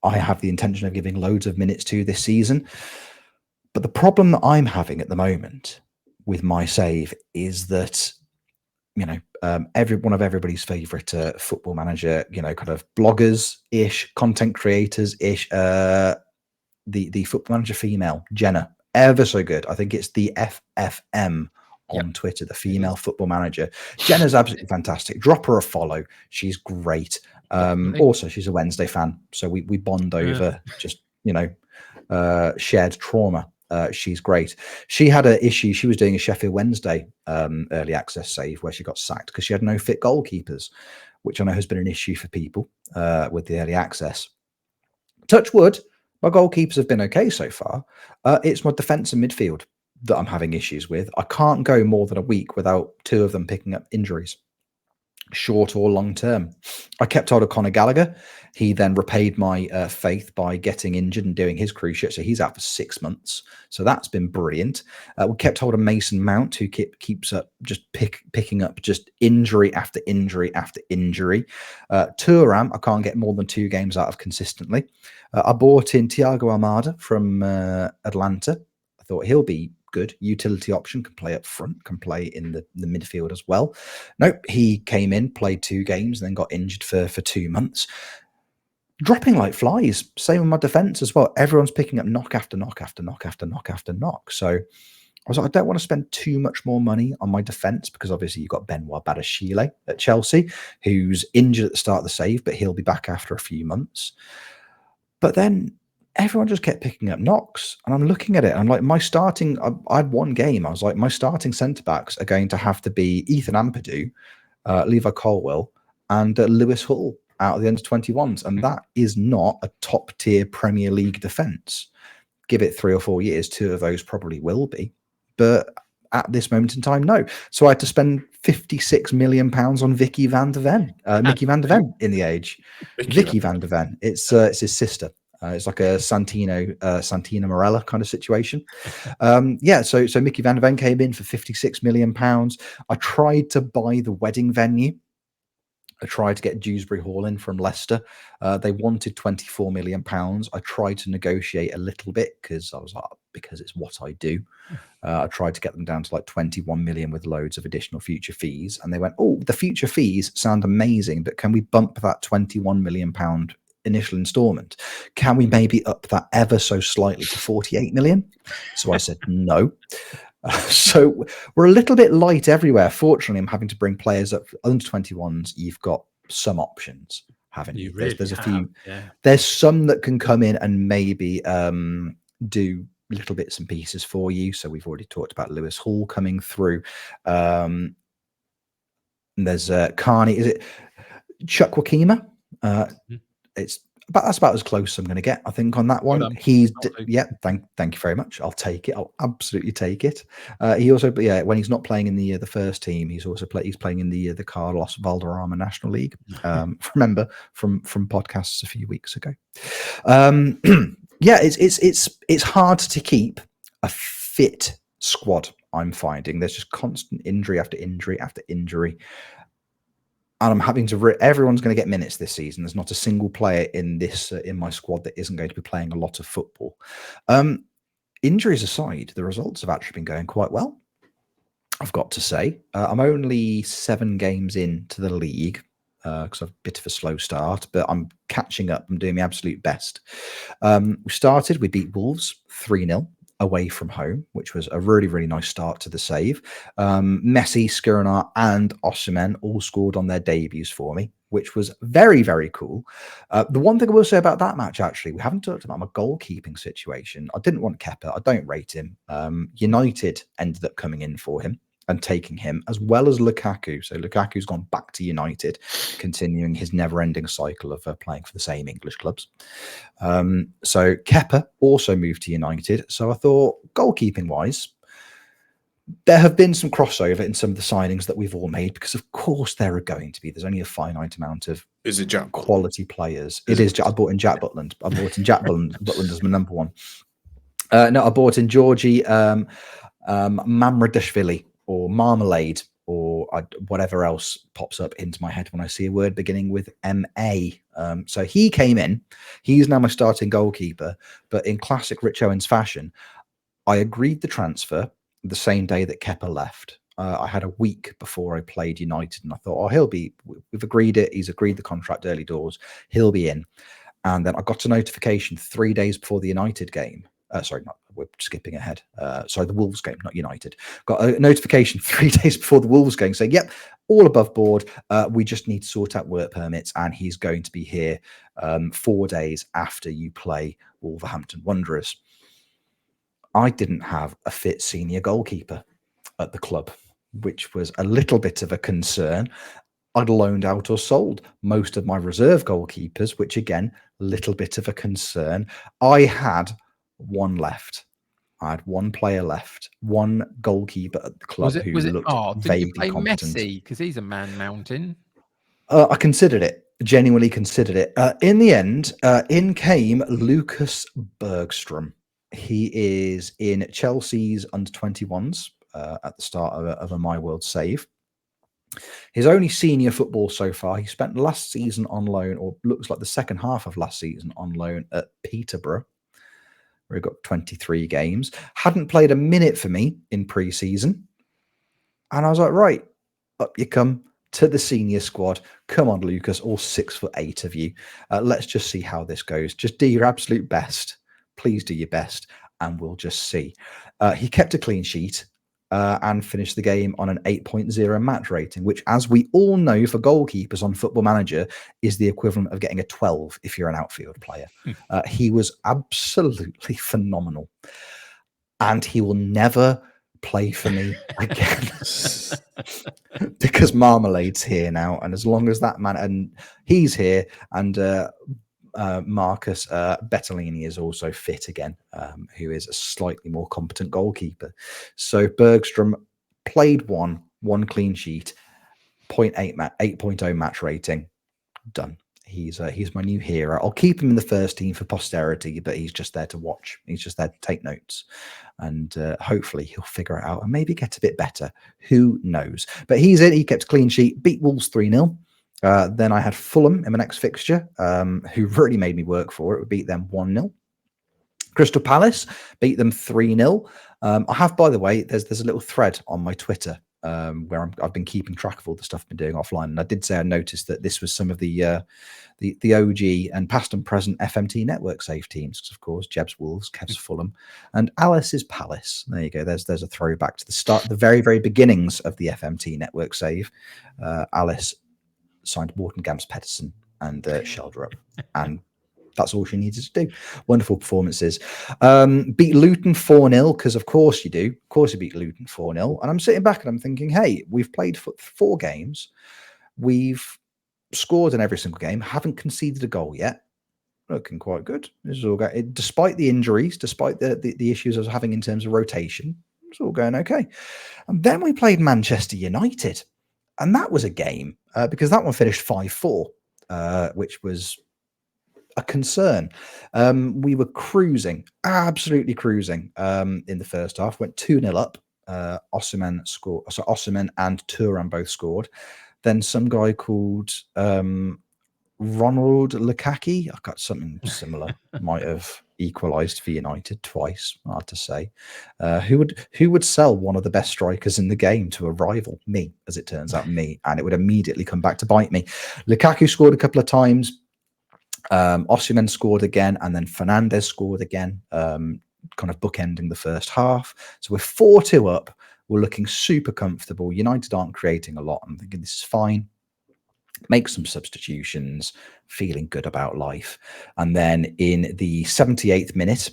I have the intention of giving loads of minutes to this season. But the problem that I'm having at the moment with my save is that, everybody's favorite football manager, kind of bloggers-ish, content creators-ish, the football manager female, Jenna, ever so good. I think it's the FFM on Twitter, the female football manager. Jenna's absolutely fantastic. Drop her a follow. She's great. Also, she's a Wednesday fan, so we bond over just, you know, shared trauma. She's great. She had an issue. She was doing a Sheffield Wednesday early access save where she got sacked because she had no fit goalkeepers, which I know has been an issue for people with the early access. Touch wood, my goalkeepers have been okay so far. It's my defence and midfield that I'm having issues with. I can't go more than a week without 2 of them picking up injuries, short or long term. I kept hold of Conor Gallagher. He then repaid my faith by getting injured and doing his cruciate, so he's out for 6 months. So that's been brilliant. We kept hold of Mason Mount, who keeps up just picking up just injury after injury after injury. Thuram, I can't get more than 2 games out of consistently. I bought in Thiago Almada from Atlanta. I thought he'll be good utility option, can play up front, can play in the midfield as well. Nope, he came in, played 2 games, and then got injured for 2 months. Dropping like flies. Same with my defense as well. Everyone's picking up knock after knock after knock after knock after knock. So I was like, I don't want to spend too much more money on my defense because obviously you've got Benoit Badiashile at Chelsea, who's injured at the start of the save, but he'll be back after a few months. But then everyone just kept picking up knocks, and I'm looking at it. I'm like, I had 1 game. I was like, my starting centre backs are going to have to be Ethan Ampadu, Levi Colwill, and Lewis Hull out of the under-21s, and that is not a top-tier Premier League defence. Give it 3 or 4 years, 2 of those probably will be, but at this moment in time, no. So I had to spend £56 million on Vicky van der Ven, Mickey van der Ven in the age. Vicky van der Ven. It's his sister. It's like a Santina Morella kind of situation. So Mickey van der Ven came in for £56 million. I tried to buy the wedding venue. I tried to get Dewsbury Hall in from Leicester. They wanted £24 million. I tried to negotiate a little bit because I was like, because it's what I do. I tried to get them down to like 21 million with loads of additional future fees. And they went, oh, the future fees sound amazing, but can we bump that £21 million initial installment? Can we maybe up that ever so slightly to 48 million? So I said, no. So we're a little bit light everywhere. Fortunately, I'm having to bring players up under 21s. You've got some options, haven't you? There's a few. Yeah. There's some that can come in and maybe do little bits and pieces for you. So we've already talked about Lewis Hall coming through. And there's Carney. Is it Chukwuemeka? That's about as close as I'm going to get, I think, on that one. Thank you very much. I'll take it. I'll absolutely take it. He also, when he's not playing in the first team, he's playing in the Carlos Valderrama National League. Remember from podcasts a few weeks ago. It's hard to keep a fit squad. I'm finding there's just constant injury after injury after injury. And I'm having to. Everyone's going to get minutes this season. There's not a single player in my squad that isn't going to be playing a lot of football. Injuries aside, the results have actually been going quite well, I've got to say. I'm only 7 games into the league because I've a bit of a slow start, but I'm catching up. I'm doing my absolute best. We beat Wolves 3-0. Away from home, which was a really, really nice start to the save. Messi, Skriniar, and Osimhen all scored on their debuts for me, which was very, very cool. The one thing I will say about that match, actually, we haven't talked about my goalkeeping situation. I didn't want Kepa. I don't rate him. United ended up coming in for him and taking him, as well as Lukaku. So Lukaku's gone back to United, continuing his never-ending cycle of playing for the same English clubs. So Kepa also moved to United. So I thought, goalkeeping-wise, there have been some crossover in some of the signings that we've all made, because of course there are going to be. There's only a finite amount of quality players. I bought in Jack Butland. I bought in Jack Butland as my number one. No, I bought in Georgie Mamradashvili, or Marmalade, or whatever else pops up into my head when I see a word beginning with M-A. So he came in. He's now my starting goalkeeper. But in classic Rich Owens fashion, I agreed the transfer the same day that Kepa left. I had a week before I played United, and I thought, we've agreed it. He's agreed the contract early doors. He'll be in. And then I got a notification 3 days before the United game Sorry, we're skipping ahead. Sorry, the Wolves game, not United. Got a notification 3 days before the Wolves game saying, yep, all above board. We just need to sort out work permits, and he's going to be here 4 days after you play Wolverhampton Wanderers. I didn't have a fit senior goalkeeper at the club, which was a little bit of a concern. I'd loaned out or sold most of my reserve goalkeepers, which again, a little bit of a concern. I had one left. I had one player left, one goalkeeper at the club who looked vaguely competent. Messi? Because he's a man mountain. I considered it, genuinely considered it. In the end, in came Lucas Bergstrom. He is in Chelsea's under-21s at the start of a My World save. His only senior football so far, he spent last season on loan, or looks like the second half of last season on loan at Peterborough, where he got 23 games. Hadn't played a minute for me in pre-season. And I was like, right, up you come to the senior squad. Come on, Lucas, all 6'8" of you. Let's just see how this goes. Just do your absolute best. Please do your best, and we'll just see. He kept a clean sheet and finished the game on an 8.0 match rating, which, as we all know, for goalkeepers on Football Manager, is the equivalent of getting a 12 if you're an outfield player. He was absolutely phenomenal, and he will never play for me again because Marmalade's here now, and as long as that man, and he's here, and Marcus Bettalini is also fit again, who is a slightly more competent goalkeeper. So Bergstrom played one clean sheet, 8.0 match rating, done. He's my new hero. I'll keep him in the first team for posterity, but he's just there to watch. He's just there to take notes, and hopefully he'll figure it out and maybe get a bit better. Who knows? But he's in. He kept a clean sheet, beat Wolves 3-0. Then I had Fulham in my next fixture, who really made me work for it. We beat them 1-0. Crystal Palace beat them 3-0. I have, by the way, there's a little thread on my Twitter where I've been keeping track of all the stuff I've been doing offline. And I did say I noticed that this was some of the OG and past and present FMT Network save teams. Because, of course, Jeb's Wolves, Kev's Fulham, and Alice's Palace. There you go. There's a throwback to the start, the very, very beginnings of the FMT Network save. Alice signed Morten Gams Pedersen and Sheldrup, and that's all she needed to do. Wonderful performances. Beat Luton 4-0, because of course you do. Of course you beat Luton 4-0. And I'm sitting back and I'm thinking, hey, we've played 4 games. We've scored in every single game. Haven't conceded a goal yet. Looking quite good. This is all going, despite the injuries, despite the issues I was having in terms of rotation. It's all going okay. And then we played Manchester United. And that was a game, because that one finished 5-4, which was a concern. We were cruising, absolutely cruising in the first half. Went 2-0 up. Osimhen scored. So Osimhen and Thuram both scored. Then some guy called Ronald Lukaku, I got something similar, might have equalised for United twice. Hard to say. Who would sell one of the best strikers in the game to a rival? Me, as it turns out, me, and it would immediately come back to bite me. Lukaku scored a couple of times. Osimhen scored again, and then Fernandes scored again, kind of bookending the first half. So we're 4-2 up. We're looking super comfortable. United aren't creating a lot. I'm thinking this is fine. Make some substitutions, feeling good about life. And then in the 78th minute,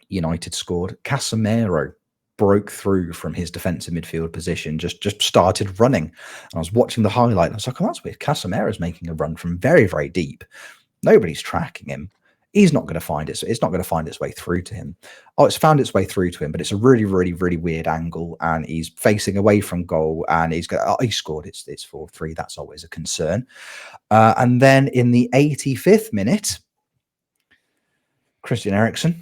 United scored. Casemiro broke through from his defensive midfield position, just started running. And I was watching the highlight, and I was like, oh, that's weird. Casemiro's making a run from very, very deep. Nobody's tracking him. He's not going to find it. It's not going to find its way through to him. Oh, it's found its way through to him, but it's a really, really, really weird angle, and he's facing away from goal, and he scored. It's 4-3. That's always a concern. And then in the 85th minute, Christian Eriksen,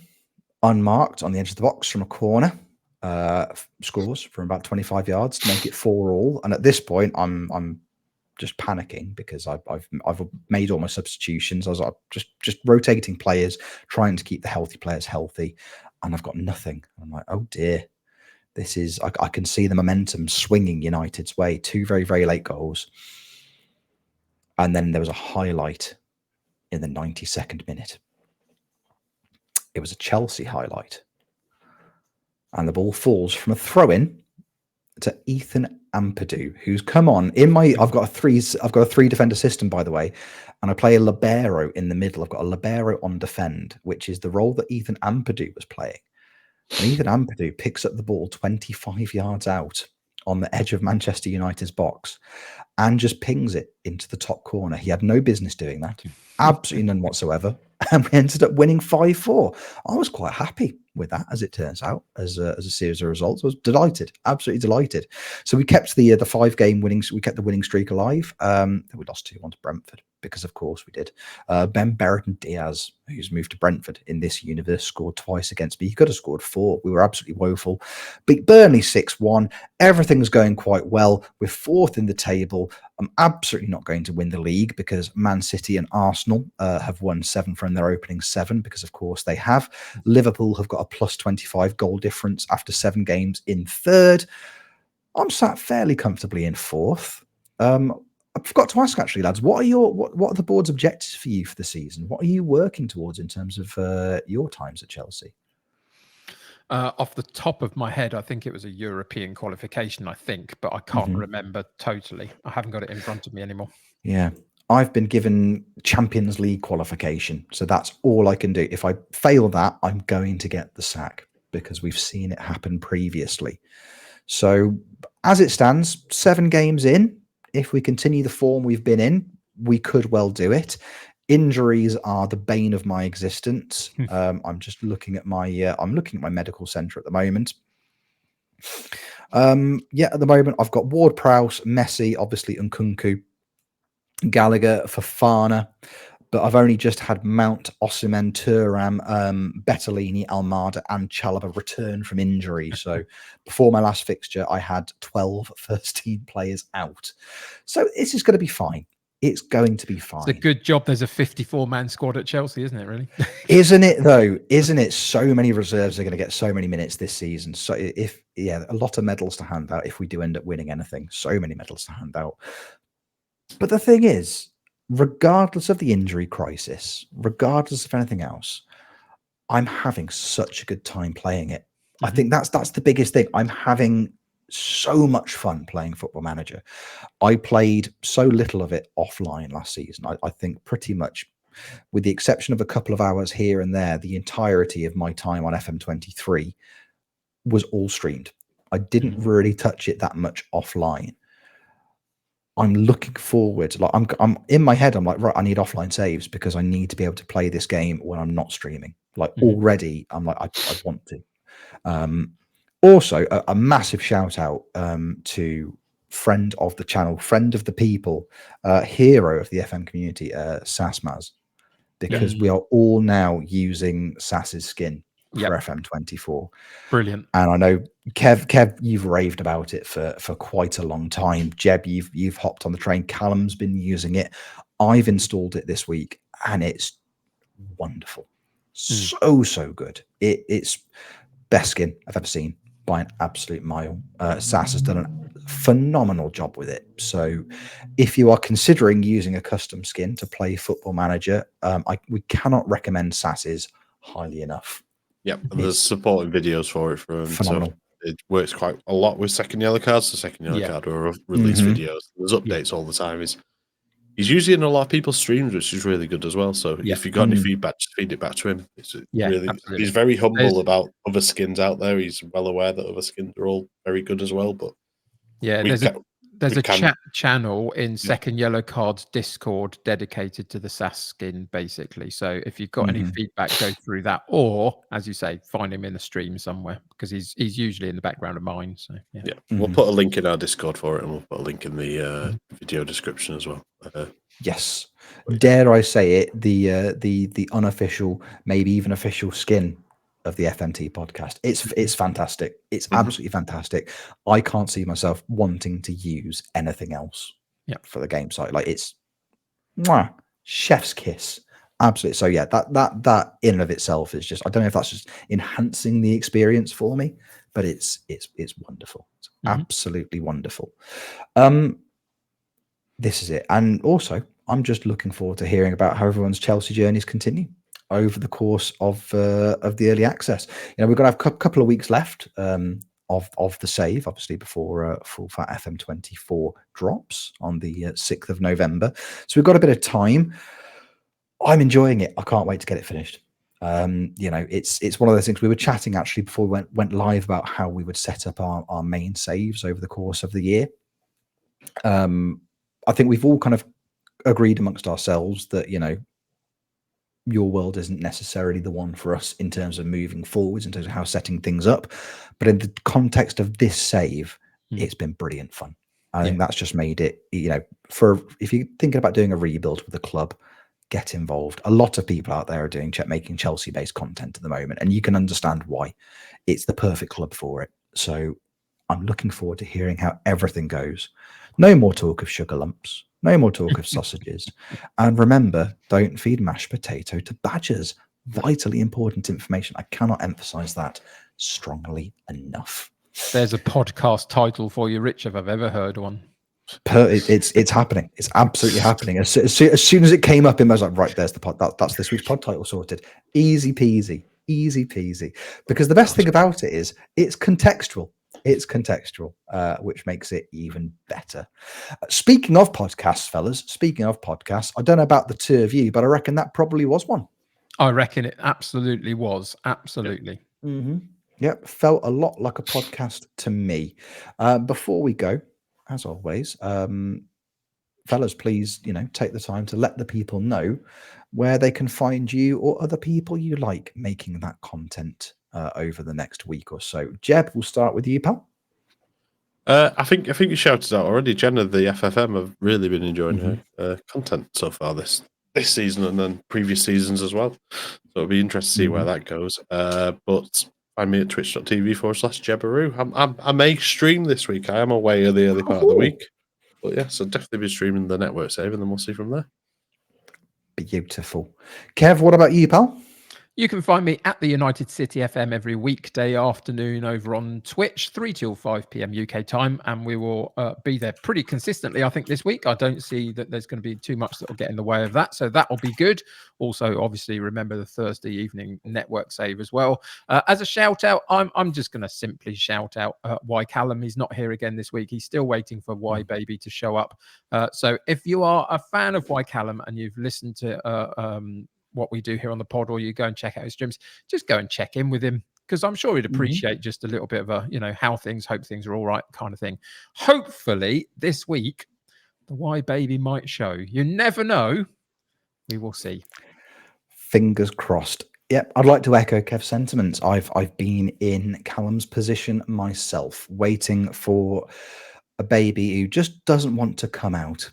unmarked on the edge of the box from a corner, scores from about 25 yards to make it 4-4. And at this point, I'm just panicking because I've made all my substitutions. I was like, just rotating players, trying to keep the healthy players healthy, and I've got nothing. I'm like, oh dear, this is. I can see the momentum swinging United's way. 2 very, very late goals, and then there was a highlight in the 92nd minute. It was a Chelsea highlight. And the ball falls from a throw-in to Ethan Ampadu, who's come on in my. I've got a three defender system, by the way, and I play a libero in the middle. I've got a libero on defend, which is the role that Ethan Ampadu was playing. And Ethan Ampadu picks up the ball 25 yards out on the edge of Manchester United's box and just pings it into the top corner. He had no business doing that, absolutely none whatsoever. And we ended up winning 5-4. I was quite happy with that, as it turns out, as a series of results. I was delighted, absolutely delighted. So we kept the 5-game winnings. We kept the winning streak alive. We lost 2-1 to Brentford because, of course, we did. Ben Bertrand Diaz, who's moved to Brentford in this universe, scored twice against me. He could have scored 4. We were absolutely woeful. Beat Burnley 6-1. Everything's going quite well. We're 4th in the table. I'm absolutely not going to win the league because Man City and Arsenal have won 7 from their opening 7 because, of course, they have. Liverpool have got a plus 25 goal difference after 7 games in 3rd. I'm sat fairly comfortably in 4th. I forgot to ask, actually, lads, what are the board's objectives for you for the season? What are you working towards in terms of your times at Chelsea? Off the top of my head, I think it was a European qualification, but I can't remember totally. I haven't got it in front of me anymore. Yeah. I've been given Champions League qualification, so that's all I can do. If I fail that, I'm going to get the sack because we've seen it happen previously. So as it stands, 7 games in, if we continue the form we've been in, we could well do it. Injuries are the bane of my existence. I'm just looking at my medical centre at the moment. At the moment I've got Ward-Prowse, Messi, obviously Nkunku, Gallagher, Fofana, but I've only just had Mount, Osimhen, Thuram, Bettelini, Almada, and Chalobah return from injury. So before my last fixture, I had 12 first-team players out. So this is going to be fine. It's going to be fine. It's a good job there's a 54-man squad at Chelsea, isn't it, really? Isn't it, though? Isn't it? So many reserves are going to get so many minutes this season. So a lot of medals to hand out if we do end up winning anything. So many medals to hand out. But the thing is, regardless of the injury crisis, regardless of anything else, I'm having such a good time playing it. I think that's the biggest thing. I'm having so much fun playing Football Manager. I played so little of it offline last season. I think pretty much, with the exception of a couple of hours here and there, the entirety of my time on FM23 was all streamed. I didn't really touch it that much offline. I'm looking forward. Like I'm in my head, I'm like, right, I need offline saves because I need to be able to play this game when I'm not streaming. Like already, I'm like, I want to. Also, a massive shout out to friend of the channel, friend of the people, hero of the FM community, Sasmaz, because we are all now using Sass's skin for FM24. Brilliant. And I know Kev, you've raved about it for quite a long time. Jeb, you've hopped on the train. Callum's been using it. I've installed it this week, and it's wonderful. So good. It's best skin I've ever seen by an absolute mile. Sass has done a phenomenal job with it. So if you are considering using a custom skin to play Football Manager, we cannot recommend Sass's highly enough. Yep, there's supporting videos for it from phenomenal. So it works quite a lot with second yellow cards. The second yellow card will release videos. There's updates all the time. He's usually in a lot of people's streams, which is really good as well. So if you've got any feedback, just feed it back to him. It's really, he's very humble about other skins out there. He's well aware that other skins are all very good as well. But there's a chat channel in Second Yellow Cards Discord dedicated to the SAS skin, basically. So if you've got any feedback, go through that, or as you say, find him in the stream somewhere because he's usually in the background of mine. So we'll put a link in our Discord for it, and we'll put a link in the video description as well. Yes, dare I say it, the unofficial, maybe even official skin of the FMT podcast. It's fantastic. It's absolutely fantastic. I can't see myself wanting to use anything else for the game site. Like it's chef's kiss. Absolutely. So that in and of itself is just, I don't know if that's just enhancing the experience for me, but it's wonderful. It's absolutely wonderful. This is it. And also, I'm just looking forward to hearing about how everyone's Chelsea journeys continue. over the course of the early access. We're going to have a couple of weeks left of the save, obviously, before full fat FM24 drops on the 6th of November. So we've got a bit of time. I'm enjoying it. I can't wait to get it finished. It's one of those things. We were chatting actually before we went live about how we would set up our main saves over the course of the year. I think we've all kind of agreed amongst ourselves that, your world isn't necessarily the one for us in terms of moving forwards, in terms of how setting things up. But in the context of this save, it's been brilliant fun. I think that's just made it, if you're thinking about doing a rebuild with a club, get involved. A lot of people out there are making Chelsea-based content at the moment, and you can understand why. It's the perfect club for it. So I'm looking forward to hearing how everything goes. No more talk of sugar lumps. No more talk of sausages. And remember, don't feed mashed potato to badgers. Vitally important information. I cannot emphasize that strongly enough. There's a podcast title for you, Rich, if I've ever heard one. It's happening. It's absolutely happening. As soon as it came up, I was like, right, there's the pod. That's this week's pod title sorted. Easy peasy. Easy peasy. Because the best thing about it is it's contextual. It's contextual, which makes it even better. Speaking of podcasts, fellas, I don't know about the two of you, but I reckon that probably was one. I reckon it absolutely was. Absolutely. Yep. Felt a lot like a podcast to me. Before we go, as always, fellas, please, take the time to let the people know where they can find you or other people you like making that content over the next week or so. Jeb, we'll start with you, pal. I think you shouted out already. Jenna, the FFM, have really been enjoying her content so far this season and then previous seasons as well. So it'll be interesting to see where that goes. But find me at twitch.tv/Jebaroo. I may stream this week. I am away at the early part of the week. But yeah, so definitely be streaming the network save, and then we'll see from there. Beautiful. Kev, what about you, pal? You can find me at the United City FM every weekday afternoon over on Twitch, 3 till 5 p.m. UK time, and we will be there pretty consistently, I think, this week. I don't see that there's going to be too much that will get in the way of that, so that will be good. Also, obviously, remember the Thursday evening network save as well. As a shout-out, I'm just going to simply shout out why Callum. He's not here again this week. He's still waiting for Why Baby to show up. So if you are a fan of Why Callum and you've listened to what we do here on the pod, or you go and check out his streams, just go and check in with him, because I'm sure he'd appreciate just a little bit of a, hope things are all right kind of thing. Hopefully this week, the Why Baby might show. You never know. We will see. Fingers crossed. Yep, I'd like to echo Kev's sentiments. I've been in Callum's position myself, waiting for a baby who just doesn't want to come out.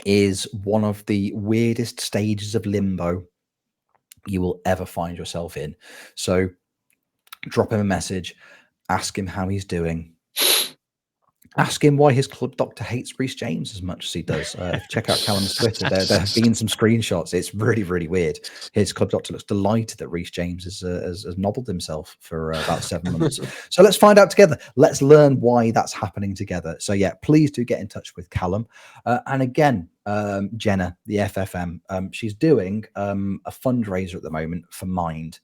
Is one of the weirdest stages of limbo you will ever find yourself in. So drop him a message, ask him how he's doing, ask him why his club doctor hates Reece James as much as he does. Check out Callum's Twitter. There have been some screenshots. It's really, really weird. His club doctor looks delighted that Reece James has nobbled himself for about 7 months. So let's find out together. Let's learn why that's happening together. So yeah, please do get in touch with Callum. And again, Jenna, the FFM, she's doing a fundraiser at the moment for Mind.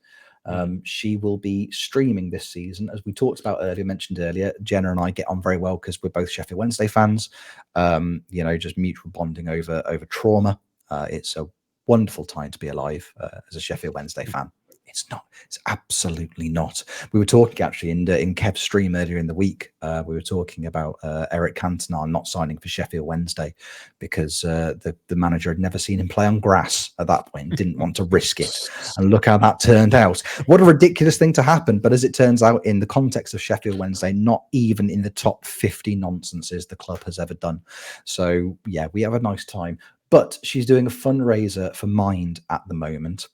She will be streaming this season, as we talked about earlier, mentioned earlier. Jenna and I get on very well because we're both Sheffield Wednesday fans. Just mutual bonding over trauma. It's a wonderful time to be alive as a Sheffield Wednesday fan. It's not. It's absolutely not. We were talking actually in Kev's stream earlier in the week. We were talking about Eric Cantona not signing for Sheffield Wednesday because the manager had never seen him play on grass at that point and didn't want to risk it. And look how that turned out. What a ridiculous thing to happen. But as it turns out, in the context of Sheffield Wednesday, not even in the top 50 nonsenses the club has ever done. So yeah, we have a nice time. But she's doing a fundraiser for Mind at the moment.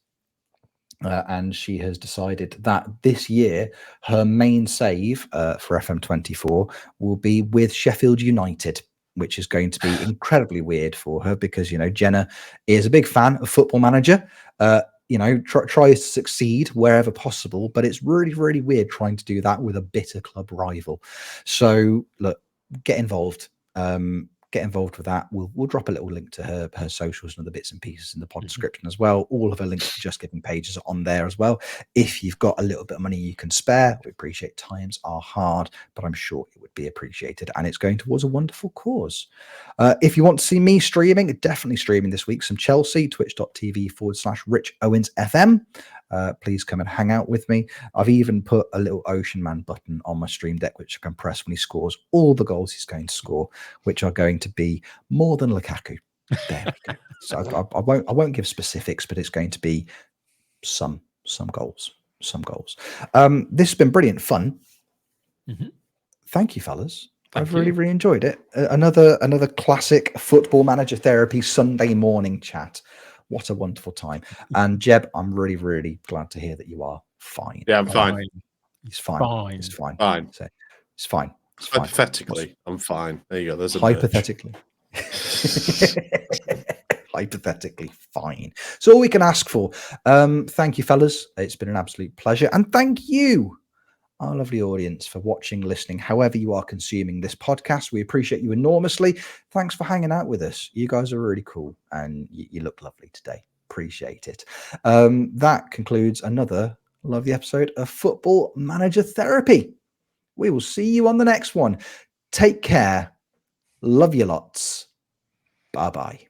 And she has decided that this year her main save for FM24 will be with Sheffield United, which is going to be incredibly weird for her because, Jenna is a big fan of Football Manager, tries to succeed wherever possible, but it's really, really weird trying to do that with a bitter club rival. So look, get involved. get involved with that. We'll drop a little link to her socials and other bits and pieces in the pod description as well. All of her links to Just Giving pages are on there as well. If you've got a little bit of money you can spare, we appreciate times are hard, but I'm sure it would be appreciated, and it's going towards a wonderful cause. If you want to see me streaming, definitely streaming this week some Chelsea, twitch.tv/Rich Owens FM. Please come and hang out with me. I've even put a little Ocean Man button on my stream deck, which I can press when he scores all the goals he's going to score, which are going to be more than Lukaku. There we go. So I won't give specifics, but it's going to be some goals. This has been brilliant fun. Thank you, fellas. I've really enjoyed it. Another classic Football Manager Therapy Sunday morning chat. What a wonderful time. And Jeb, I'm really glad to hear that you are fine. Yeah, I'm fine. He's fine. He's fine. Fine. So, it's fine. Hypothetically, I'm fine. There you go. There's a hypothetically. Hypothetically fine. So all we can ask for. Thank you, fellas. It's been an absolute pleasure. And thank you, our lovely audience, for watching, listening, however you are consuming this podcast. We appreciate you enormously. Thanks for hanging out with us. You guys are really cool and you look lovely today. Appreciate it. That concludes another lovely episode of Football Manager Therapy. We will see you on the next one. Take care. Love you lots. Bye-bye.